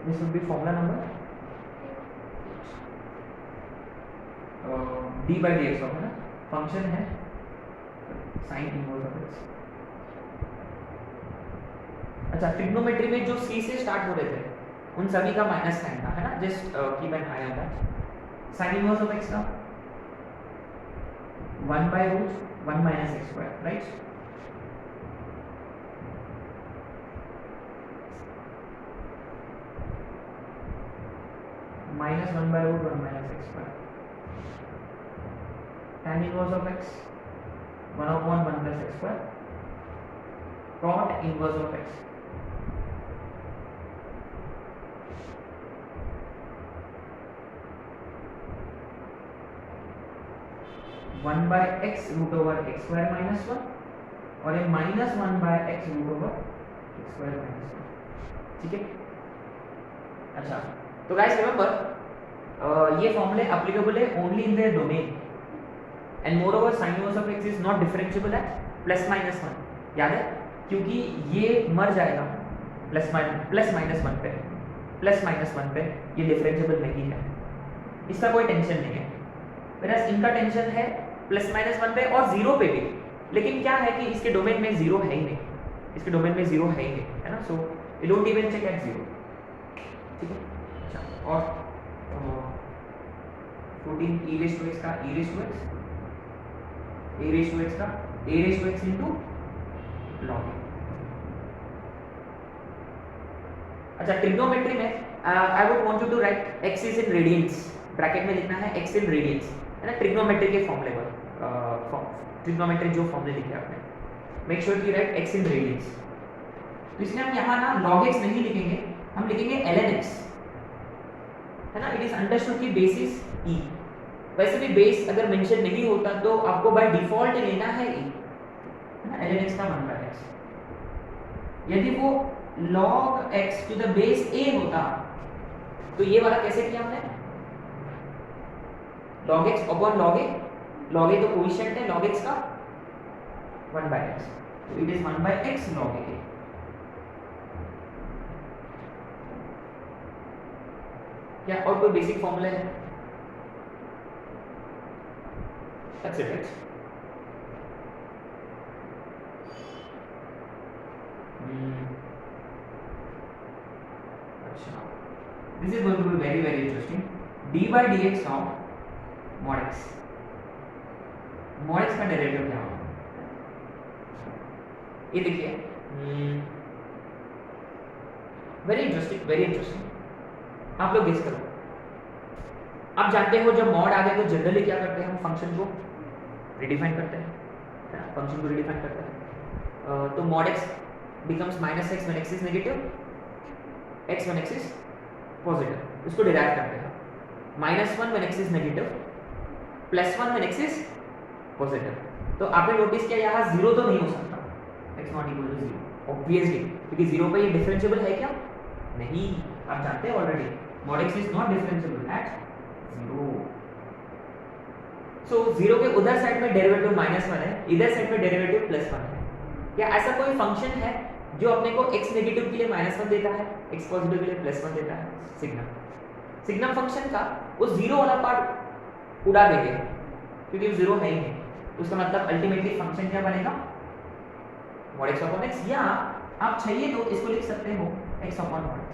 This would B formula number D by D x होगा ना, function है साइन इनवर्स ऑफ एक्स। अच्छा, ट्रिग्नोमेट्री में जो सी से स्टार्ट हो रहे थे उन सभी का माइनस साइन था, है ना, just keep an eye on that. Sine inverse of x का 1 by root 1 minus x square, right. Minus 1 by root 1 minus x square. tan inverse of x 1 upon 1 plus x square, cot इनवर्स of x 1 by x root over x square minus 1 और ये minus 1 by x root over x square minus 1, ठीक है। अच्छा, तो guys remember ये फॉर्मूले applicable है only in their domain and more over sign inverse of x is not differentiable eight plus minus 1, याद है, क्योंकि ये मर जाएगा प्लस माइनस 1 पे, प्लस माइनस 1 पे ये डिफरेंशिएबल नहीं है, इसका कोई टेंशन नहीं है। whereas इनका टेंशन है प्लस माइनस 1 पे और 0 पे भी, लेकिन क्या है कि इसके डोमेन में 0 है ही नहीं, इसके डोमेन में 0 है ही नहीं, है ना, so we don't even check at 0, ठीक है। अच्छा, और 14 e रेज़ टू x का e raise to x, a raise to x का a raise to x into log a। अच्छा, ट्रिग्नोमेट्री में I would want you to write x is in radians, bracket में लिखना है x इन radiance, है ना, trigonometry के फॉर्मूले पर ट्रिग्नोमेट्री जो फॉर्मूले लिखे आपने, मेक श्योर कि राइट x इन रेडियंस। तो इसलिए हम यहाँ ना log x नहीं लिखेंगे, हम लिखेंगे ln x, है ना, इट इज अंडरस्टूड की बेसिस e। वैसे भी बेस अगर मेंशन नहीं होता तो आपको बाय डिफॉल्ट लेना है e, है ना, ln x का 1 बाय x। यदि वो log x to the base a होता तो ये वाला कैसे किया हमने, log x upon log a, log a तो कोएफिशिएंट है log x का 1 बाय x, तो it is 1 by x log a। क्या और कोई बेसिक फॉर्मूला है? That's it, right? अच्छा, this is going to be very interesting. d by dx of mod x, mod x का derivative क्या होगा? ये देखिए, वेरी इंटरेस्टिंग। आप लोग गेस करो। आप जानते हो जब मॉड आ गया तो जनरली क्या करते हैं, हम फंक्शन को रिडिफाइन करते हैं, फंक्शन को रिडिफाइन करते हैं। तो mod x becomes minus x when x is negative, x when x is positive, इसको डिराइव करते हैं। Minus 1 when x is negative, plus 1 when x is positive. तो आपने नोटिस किया यहाँ 0 तो नहीं हो सकता, x not equal to 0 obviously, क्योंकि 0 पे ये डिफरेंशिएबल है क्या? नहीं, आप जानते हैं already mod x is not differentiable eight 0। सो 0 के उधर साइड में डेरिवेटिव -1 है, इधर साइड में डेरिवेटिव +1 है। क्या ऐसा कोई फंक्शन है जो अपने को x नेगेटिव के लिए -1 देता है, x पॉजिटिव के लिए +1 देता है? सिग्नम फंक्शन का वो 0 वाला पार्ट उड़ा देंगे क्योंकि वो 0 है ही नहीं। उसका मतलब अल्टीमेटली फंक्शन क्या बनेगा, mod x upon x, या आप चाहिए तो इसको लिख सकते हो x upon mod x,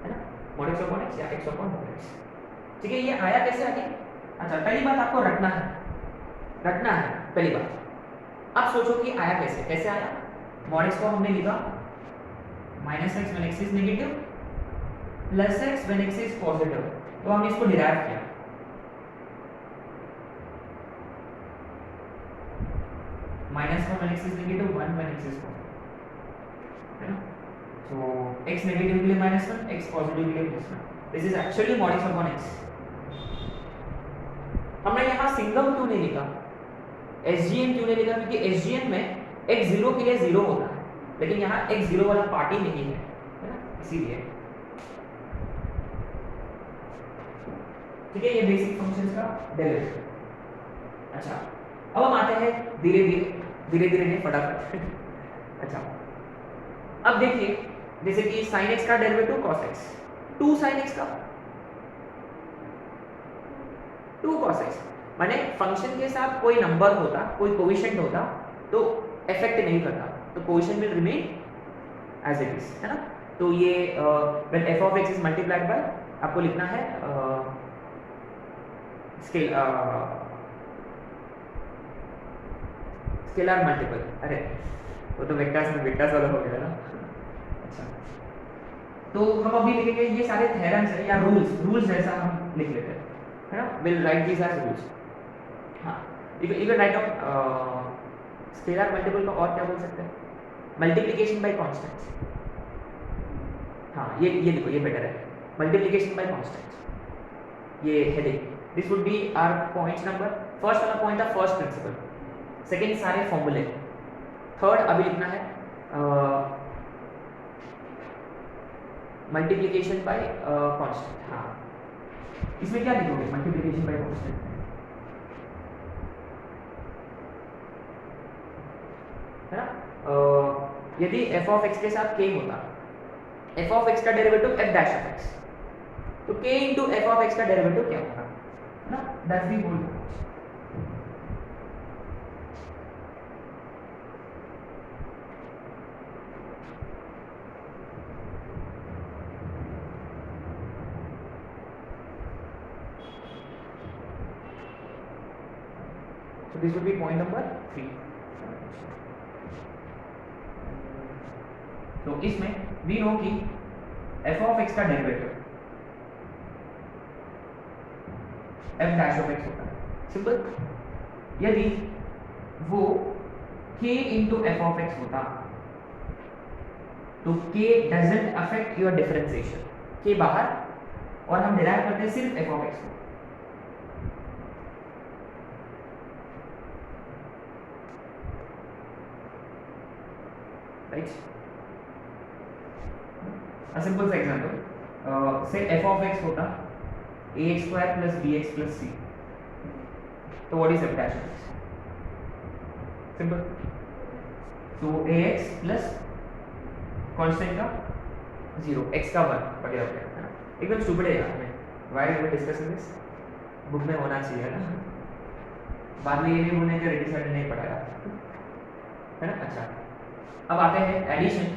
है ना, mod x upon x या x upon mod x। ठीक है, ये आया कैसे आगे? अच्छा, पहली बात आपको रटना है पहली बात। अब सोचो कि आया कैसे आया। mod x को हमने लिखा -x when x is negative plus x when x is positive, तो हमने इसको डिराइव किया। -1 when x is negative, 1 when x is positive, है ना। So x नेगेटिव के लिए -1, x पॉजिटिव के लिए +1, this is actually mod x upon x। हमने यहाँ सिंगम क्यों नहीं लिखा, SGN क्यों नहीं लिखा? क्योंकि SGN में x 0 के लिए 0 होता है, लेकिन यहाँ x 0 वाला पार्ट ही नहीं है ना, इसीलिए। ठीक है, ये बेसिक फंक्शंस का डेरिवेटिव। अच्छा, अब हम आते हैं धीरे धीरे नहीं, फटाफट। अच्छा, अब देखिए जैसे कि sin x का derivative cos x, 2 sin x का 2 cos x, माने फंक्शन के साथ कोई नंबर होता, कोई कोएफिशिएंट होता तो इफेक्ट नहीं करता, तो coefficient will remain as it is, है ना। तो ये when f of x is multiplied by, आपको लिखना है स्केलर मल्टीपल, अरे वो तो वेक्टर्स में वेक्टर्स वाला हो गया ना। अच्छा, तो हम अभी लिखेंगे ये सारे थ्योरम्स है या रूल्स जैसा हम लिख लेते हैं, है ना। Will write these as rules. हाँ, you can write down scalar multiple का और क्या बोल सकते हैं, मल्टीप्लिकेशन बाय कांस्टेंट्स। हाँ, ये देखो, ये बेटर है, मल्टीप्लिकेशन बाय कांस्टेंट्स, ये heading. This would be our point number, first वाला पॉइंट था फर्स्ट प्रिंसिपल, सेकंड सारे फॉर्मूले, थर्ड अभी लिखना है मल्टीप्लिकेशन बाय कांस्टेंट। हाँ, इसमें क्या लिखोगे मल्टीप्लिकेशन बाय कांस्टेंट, है ना। यदि f of x के साथ k होता, f of x का derivative f dash of x, तो k into f of x का डेरिवेटिव क्या होगा, है ना। That's the whole. So this would be point number 3. तो इसमें we know कि f of x का derivative f dash of x होता है, सिंपल। यदि वो k into f of x होता तो k doesn't affect your differentiation, k बाहर, और हम डिराइव करते हैं सिर्फ f of x को, right? A simple for example, say f of x होता ax square plus bx plus c, तो what is f dash of x? Simple. तो ax plus कांस्टेंट का 0, x का 1 वगैरह वगैरह, है ना। एकदम स्टूपिड है यार, why are we discussing this? Book में होना चाहिए ना, बाद में ये नहीं बोलने के रेडी साइड नहीं पढ़ाया, है ना। अच्छा, अब आते हैं एडिशन।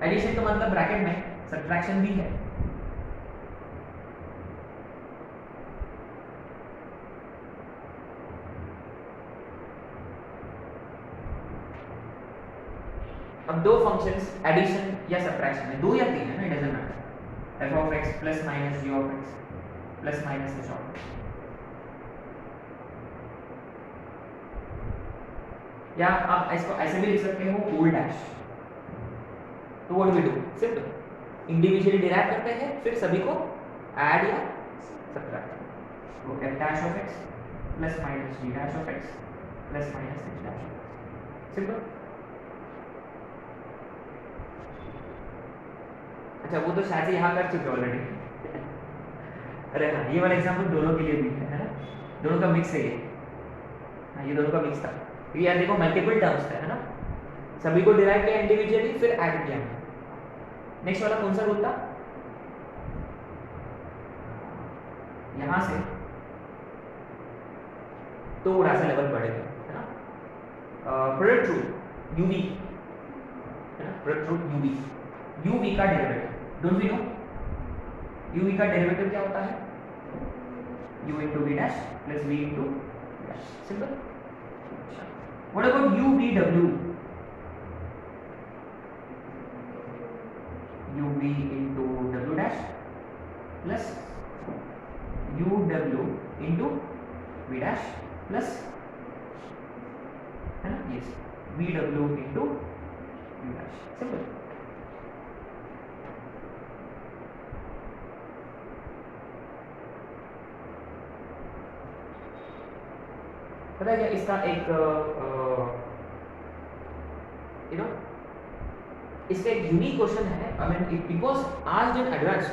एडिशन का मतलब ब्रैकेट में सब्ट्रैक्शन भी है। अब दो फंक्शंस एडिशन या सब्ट्रैक्शन में, 2 या 3 है ना, it doesn't matter, f of x plus minus g of x plus minus h of x, या आप इसको ऐसे भी लिख सकते हो ओल्ड डैश। तो what we do, simple individually derive करते हैं, फिर सभी को ऐड या सब्ट्रैक्ट। तो f dash of x plus minus g dash of x plus minus h dash of x, simple. अच्छा, वो तो शायद से यहाँ कर चुके ऑलरेडी। अरे हाँ, ये वाला एग्जाम्पल दोनों के लिए भी है ना, दोनों का मिक्स है ये। हाँ, ये दोनों का मिक्स था, क्योंकि यार देखो मल्टीपल टर्म्स थे, है ना, सभी को डिराइव किया इंडिविजुअली, फिर ऐड किया। नेक्स्ट वाला कौन सा रूल था, यहां से थोड़ा सा लेवल बढ़ेगा, है ना। प्रोडक्ट रूल यूवी, है ना, प्रोडक्ट रूल यूवी, यूवी का derivative don't we know, uv का डेरिवेटिव क्या होता है, u into v dash plus v into v dash, simple. What about UVW? UV into W dash plus UW into V dash plus, है ना, yes, VW into V dash, simple. पता है क्या इसका एक यू नो इसका एक unique question है, I mean it was asked in advance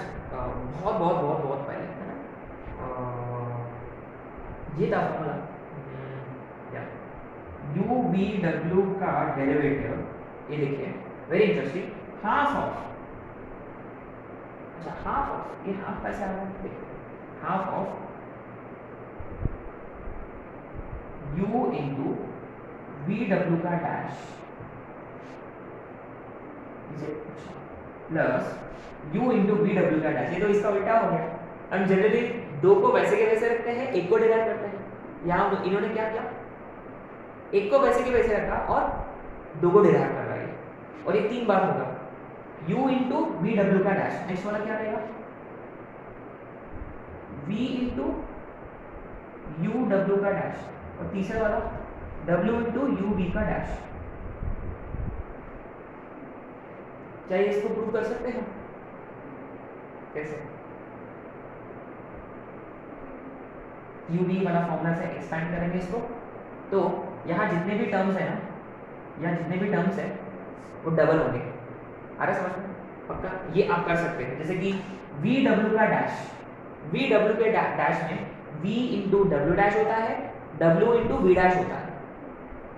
बहुत पहले, है ना। ये था फॉर्मूला, या UVW का डेरिवेटिव, ये देखिए वेरी इंटरेस्टिंग, हाफ ऑफ, अच्छा हाफ ऑफ, ये हाफ कैसे आ रहा है, देखो half of u into v डब्ल्यू का dash plus u into v डब्ल्यू का डैश, ये तो इसका उल्टा हो गया। हम जनरली दो को वैसे के वैसे रखते हैं, एक को डिराइव करते हैं, यहाँ इन्होंने क्या किया, एक को वैसे के वैसे रखा और दो को डिराइव कर रहा है, और ये 3 बार होगा, u इंटू वी डब्ल्यू का डैश, नेक्स्ट वाला क्या रहेगा, v इंटू यू डब्ल्यू का डैश, और तीसरा वाला w इंटू यू वी का डैश। क्या ये इसको प्रूव कर सकते हैं, कैसे, यू वी वाला फॉर्मूला से एक्सपेंड करेंगे इसको, तो यहाँ जितने भी टर्म्स है ना, यहाँ जितने भी टर्म्स है वो डबल होंगे, आ रहा समझ में, पक्का ये आप कर सकते हैं। जैसे कि वी डब्ल्यू का डैश, वी डब्ल्यू के डैश में v इंटू डब्ल्यू डैश होता है, w इंटू वी डैश होता है,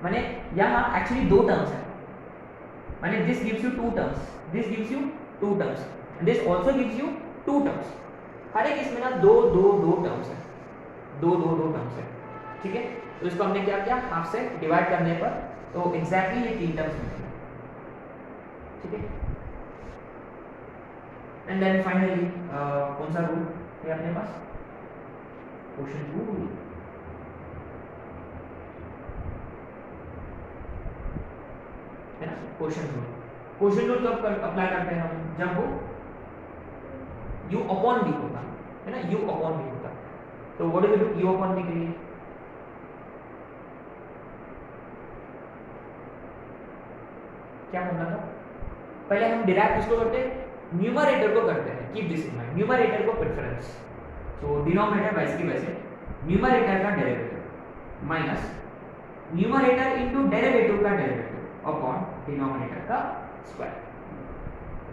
माने यहाँ एक्चुअली 2 टर्म्स है, माने this gives you 2 terms, this gives you 2 terms, this also gives you 2 terms, हर एक इसमें ना 2 टर्म्स है, 2 टर्म्स है, ठीक है। तो इसको हमने क्या किया, हाफ से डिवाइड करने पर तो एग्जैक्टली ये 3 टर्म्स मिलेंगे, ठीक है। एंड देन फाइनली कौन सा रूल है अपने पास, क्वेश्चन रूल, है ना, क्वेश्चन रूल। क्वेश्चन रूल कब अप्लाई करते हैं हम, जब वो u अपॉन v होगा, है ना, u अपॉन v होगा, तो what is it, u upon v के लिए क्या होगा था, पहले हम डिराइव किसको करते हैं, न्यूमरेटर को करते हैं, keep this in mind, numerator को प्रेफरेंस, तो डिनोमिनेटर वैसे की वैसे न्यूमरेटर का derivative minus numerator into derivative का डेरिवेटिव अपॉन डिनोमिनेटर का स्क्वायर,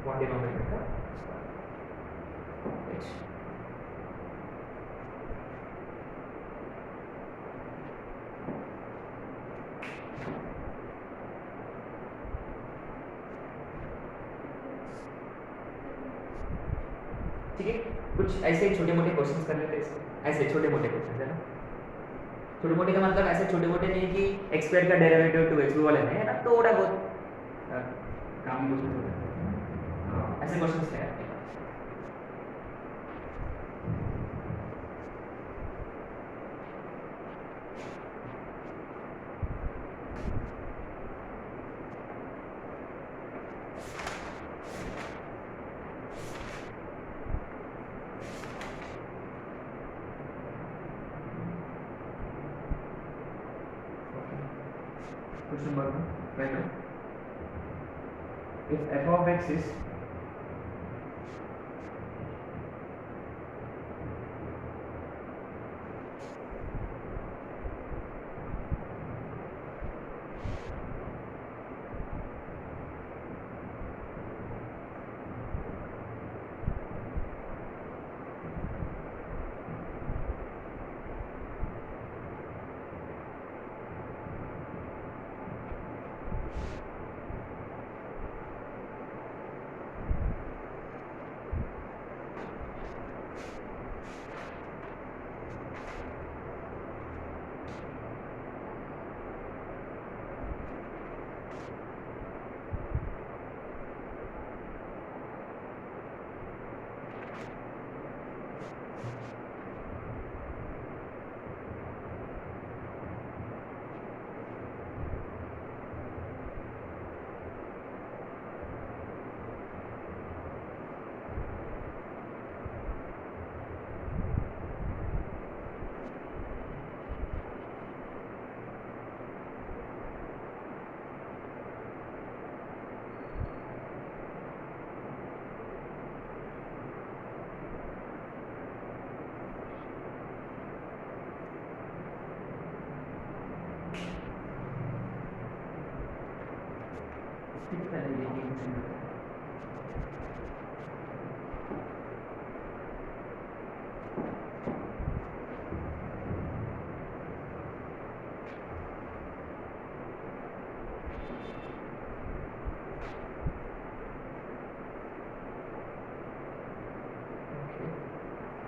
अपॉन डिनोमिनेटर का स्क्वायर। ठीक है, कुछ ऐसे छोटे मोटे क्वेश्चंस कर लेते हैं इसको, ऐसे छोटे मोटे क्वेश्चंस है ना, छोटे मोटे का मतलब ऐसे छोटे मोटे नहीं कि x स्क्वायर का डेरिवेटिव 2x वाले नहीं है ना, थोड़ा बहुत काम क्वेश्चन, ऐसे क्वेश्चंस है आपके पास। Question number 1, right now, if f of x is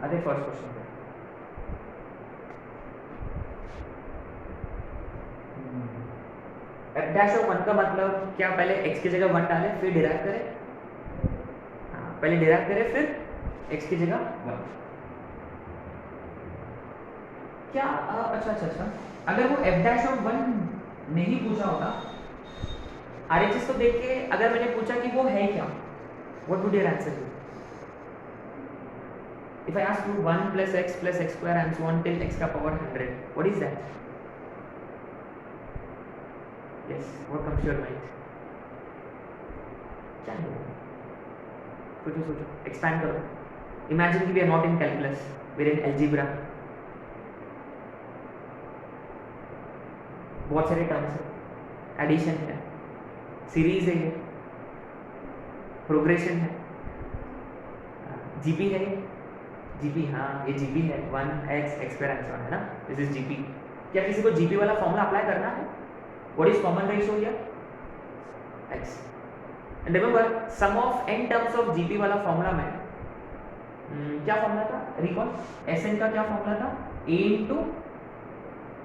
अरे फर्स्ट क्वेश्चन पे एफ डैश ऑफ 1 का मतलब क्या, पहले x की जगह 1 डालें फिर डिराइव करें? हाँ, पहले डिराइव करें फिर x की जगह 1। क्या अच्छा, अगर वो एफ डैश ऑफ 1 नहीं पूछा होता, RHS को देख के अगर मैंने पूछा कि वो है क्या, what would your answer be? If I ask you 1 plus x square and so on till x का power 100, what is that? Yes, what comes to your mind? क्या है वो? सोचो, expand करो. Imagine कि we are not in calculus, we are in algebra. बहुत सारे terms है, एडिशन है, सीरीज है, प्रोग्रेशन है, जीपी है, जीपी, हाँ ये जीपी है, 1x square and so on है ना, दिस इज जीपी। क्या किसी को जीपी वाला फॉर्मूला अप्लाई करना है? What is common ratio here? x। And remember sum of n terms of GP वाला फॉर्मूला में क्या फॉर्मूला था, रिकॉल? Sn का क्या फॉर्मूला था? a इनटू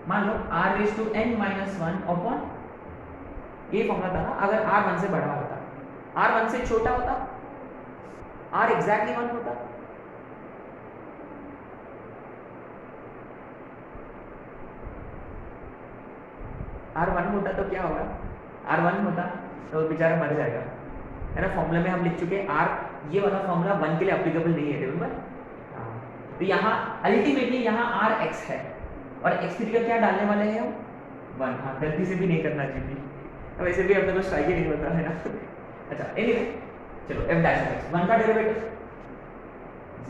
मान लो r raise to n minus 1 upon, ये फॉर्मूला था ना। अगर r 1 से बड़ा होता, r 1 से छोटा होता, r एग्जैक्टली 1 होता, R1 होता तो क्या होगा? R1 होता तो बेचारा मर जाएगा, है ना। फॉर्मूला में हम लिख चुके हैं R, ये वाला फॉर्मूला 1 के लिए एप्लीकेबल नहीं है, रिमेंबर। तो यहाँ अल्टीमेटली यहाँ Rx है और x की जगह क्या डालने वाले हैं हम? 1। हाँ, गलती से भी नहीं करना चाहिए, वैसे भी अपने को स्ट्राइक ही नहीं होता है ना। अच्छा, एनीवे चलो f डैश ऑफ x, 1 का डेरिवेटिव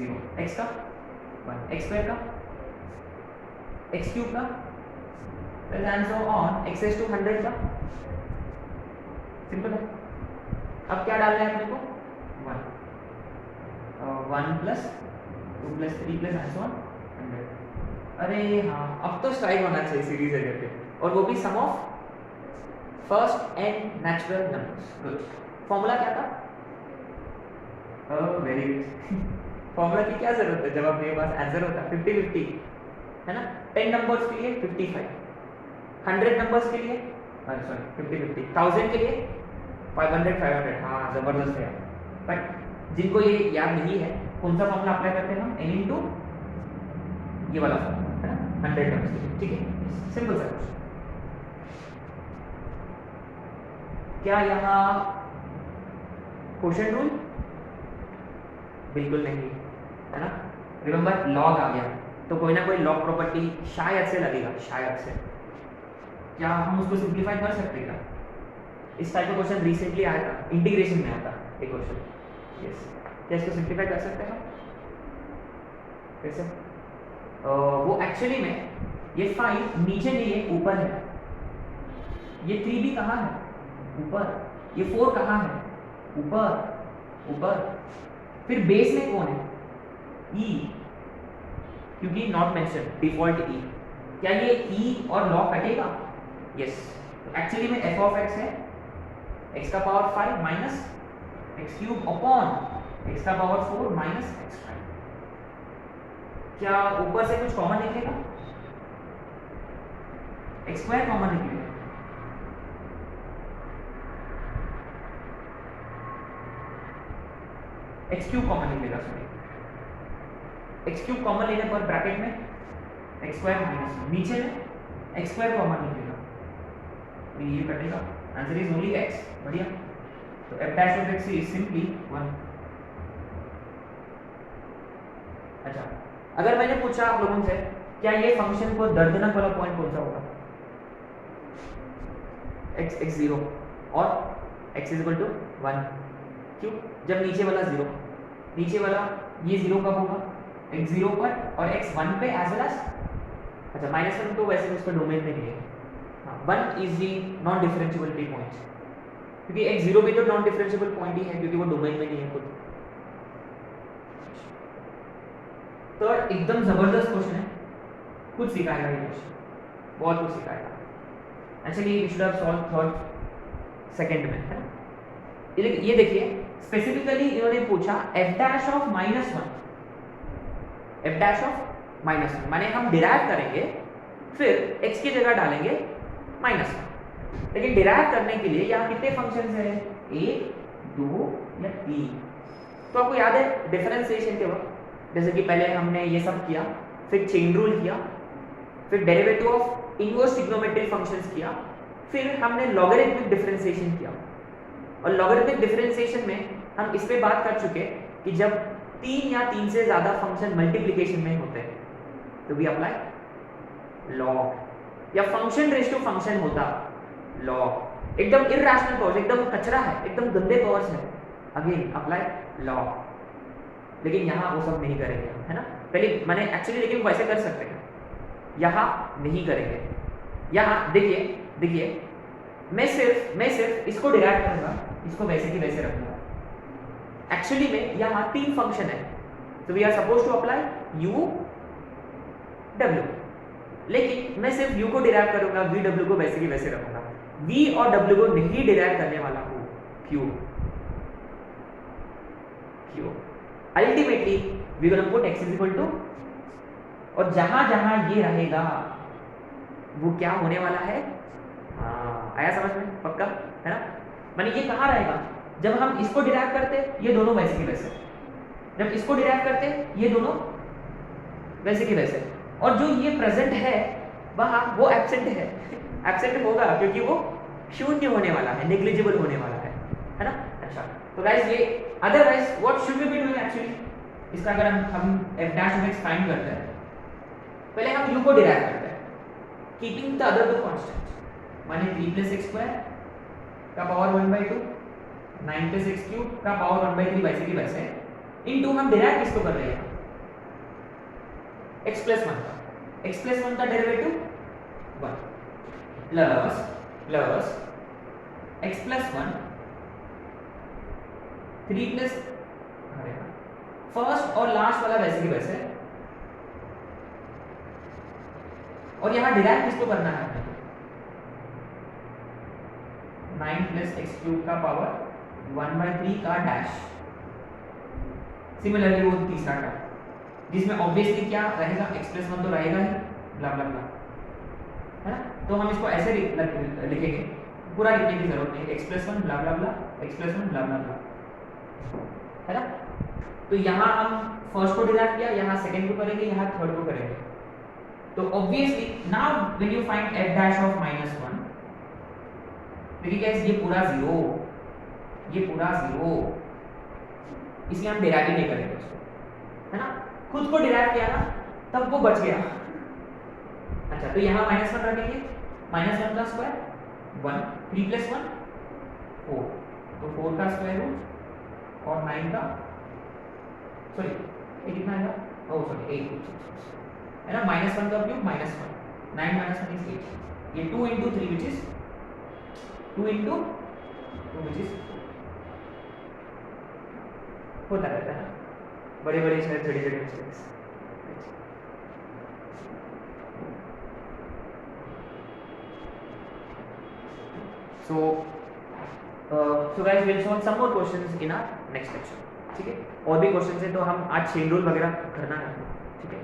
0, x का 1, x स्क्वायर का, x क्यूब का, and so on, x raised to 100 का। सिंपल है। अब क्या डालना है अपने को? 1 plus 2 plus 3 plus and so on 100। अरे हाँ, अब तो स्ट्राइक होना चाहिए सीरीज है करके, और वो भी sum of first n natural numbers. Good. Formula क्या था? Very good. फॉर्मूला की क्या जरूरत है जब अपने पास आंसर होता है 50-50, है ना। 10 नंबर्स के लिए 55, 100 नंबर्स के लिए सॉरी 50-50, 1000 के लिए 500। हाँ, जबरदस्त है। बट जिनको ये याद नहीं है, कौन सा फॉर्मूला अप्लाई करते हैं हम? n इंटू ये वाला फॉर्मूला, है ना, 100 टर्म्स के लिए। ठीक है, सिंपल सा क्वेश्चन। क्या यहाँ क्वोशिएंट रूल? बिल्कुल नहीं, है ना। रिमेंबर लॉग आ गया तो कोई ना कोई लॉग प्रॉपर्टी शायद से लगेगा, शायद से। क्या हम उसको सिंप्लीफाई कर सकते हैं क्या? इस टाइप का क्वेश्चन रिसेंटली आया था, इंटीग्रेशन में आता एक क्वेश्चन। यस, क्या इसको सिंप्लीफाई कर सकते हैं हम? कैसे? वो एक्चुअली में ये 5 नीचे नहीं है, ऊपर है। ये 3 भी कहाँ है? ऊपर। ये 4 कहाँ है? ऊपर। फिर बेस में कौन है? ई, क्योंकि नॉट मेंशन, डिफॉल्ट ई। क्या ये ई और लॉग कटेगा? यस। एक्चुअली में f ऑफ x है x का power 5 minus x cube upon x का पावर 4 माइनस x5। क्या ऊपर से कुछ कॉमन निकलेगा? x स्क्वायर कॉमन निकलेगा। x क्यूब कॉमन निकलेगा, सॉरी x क्यूब कॉमन लेने पर ब्रैकेट में x स्क्वायर माइनस, नीचे में x स्क्वायर कॉमन निकलेगा, ये कटेगा। Answer is only x। बढ़िया। तो f dash of x is simply 1। अच्छा, अगर मैंने पूछा आप लोगों से क्या ये फंक्शन को दर्दनाक वाला पॉइंट कौन सा होगा? x 0 और x इज इक्वल टू 1। क्यों? जब नीचे वाला 0, नीचे वाला ये 0 कब होगा? x 0 पर और x 1 पे एज वेल एज, अच्छा -1 तो वैसे उसका डोमेन में नहीं है। 1 is the non differentiable point, क्योंकि x 0 भी तो नॉन डिफरेंशिएबल पॉइंट ही है, क्योंकि वो डोमेन में नहीं है खुद। तो एकदम जबरदस्त क्वेश्चन है, कुछ सिखाएगा ये क्वेश्चन, बहुत कुछ सिखाएगा। Actually you should have solve third second में, है ना। ये देखिए स्पेसिफिकली इन्होंने पूछा f dash of -1, F dash of minus one, माने हम डिराइव करेंगे फिर x की जगह डालेंगे माइनस वन। लेकिन डिराइव करने के लिए यहाँ कितने फंक्शंस हैं, 1 2 या 3। तो आपको याद है डिफरेंशिएशन के वक्त जैसे कि पहले हमने ये सब किया, फिर चेन रूल किया, फिर derivative of inverse trigonometric functions किया, फिर हमने लॉगरिथमिक डिफरेंशिएशन किया। और लॉगरिथमिक डिफरेंशिएशन में हम इस पे बात कर चुके कि जब 3 या 3 से ज़्यादा फंक्शन मल्टीप्लिकेशन में होते हैं तो भी अप्लाई लॉग, या फंक्शन रेशियो फंक्शन होता लॉग, एकदम इरैशनल पावर्स, एकदम कचरा है, एकदम गंदे पावर्स है, अगेन अप्लाई लॉग। लेकिन यहाँ वो सब नहीं करेंगे, है ना, पहले मैंने एक्चुअली, लेकिन वैसे कर सकते हैं, यहाँ नहीं करेंगे। यहाँ देखिए मैं सिर्फ इसको डिराइव करूंगा, इसको वैसे की वैसे रखूंगा। एक्चुअली में यहाँ 3 फंक्शन है, तो we are suppose to apply u w, लेकिन मैं सिर्फ u को डिराइव करूंगा, v w को वैसे की वैसे रखूंगा। v और w को नहीं डिराइव करने वाला हूँ, q। Ultimately we gonna put x is equal to, और जहां जहां ये रहेगा वो क्या होने वाला है, आया समझ में, पक्का है ना। माने ये कहाँ रहेगा, जब हम इसको डिराइव करते ये दोनों वैसे की वैसे, जब इसको डिराइव करते ये दोनों वैसे की वैसे, और जो ये प्रेजेंट है वहाँ वो एब्सेंट है। एब्सेंट होगा क्योंकि वो शून्य होने वाला है, नेग्लिजिबल होने वाला है ना। अच्छा, तो गाइस ये otherwise what should we be doing actually, इसका अगर हम f dash of x find करते हैं, पहले हम u को डिराइव करते हैं keeping the other two constant, माने 3 + x स्क्वायर का पावर 1/2, 9 + x क्यूब का पावर 1/3 वैसे की वैसे, इनटू हम डिराइव किसको कर रहे हैं, x + 1 का, x + 1 का derivative 1 plus x + 1 3 plus first और लास्ट वाला वैसे की वैसे, और यहां डिराइव किसको करना है, 9 + x क्यूब का पावर 1/3 का डैश। सिमिलरली वो तीसरा का, जिसमें ऑब्वियसली क्या रहेगा, x + 1 तो रहेगा ही, ब्ला ब्ला ब्ला, है ना। तो हम इसको ऐसे लिखेंगे, पूरा लिखने की जरूरत नहीं, x + 1 ब्ला ब्ला ब्ला, x + 1 ब्ला ब्ला ब्ला, है ना। तो यहाँ हम फर्स्ट को डिराइव किया, यहाँ सेकंड को करेंगे, यहाँ थर्ड को करेंगे। तो obviously now when you find f dash of -1, देखिए गाइस ये पूरा 0, ये पूरा 0, इसलिए हम डिराइव ही नहीं करेंगे उसको, है ना। खुद को डिराइव किया ना तब वो बच गया। अच्छा, तो यहाँ -1 रखेंगे, -1 का स्क्वायर 1, 3 + 1 4, तो 4 का स्क्वायर रूट और 9 का, सॉरी ये कितना आएगा, ओह सॉरी 8, है ना, -1 का क्यूब -1, 9 - 1 is 8, ये 2 × 3 which is 2 × 2 which is 4, होता रहता है ना, बड़े-बड़े शायद छोटे-छोटे mistakes. So guys we'll solve some more questions in our next lecture, ठीक है। और भी क्वेश्चन है तो हम आज चेन रूल वगैरह करना है, ठीक है।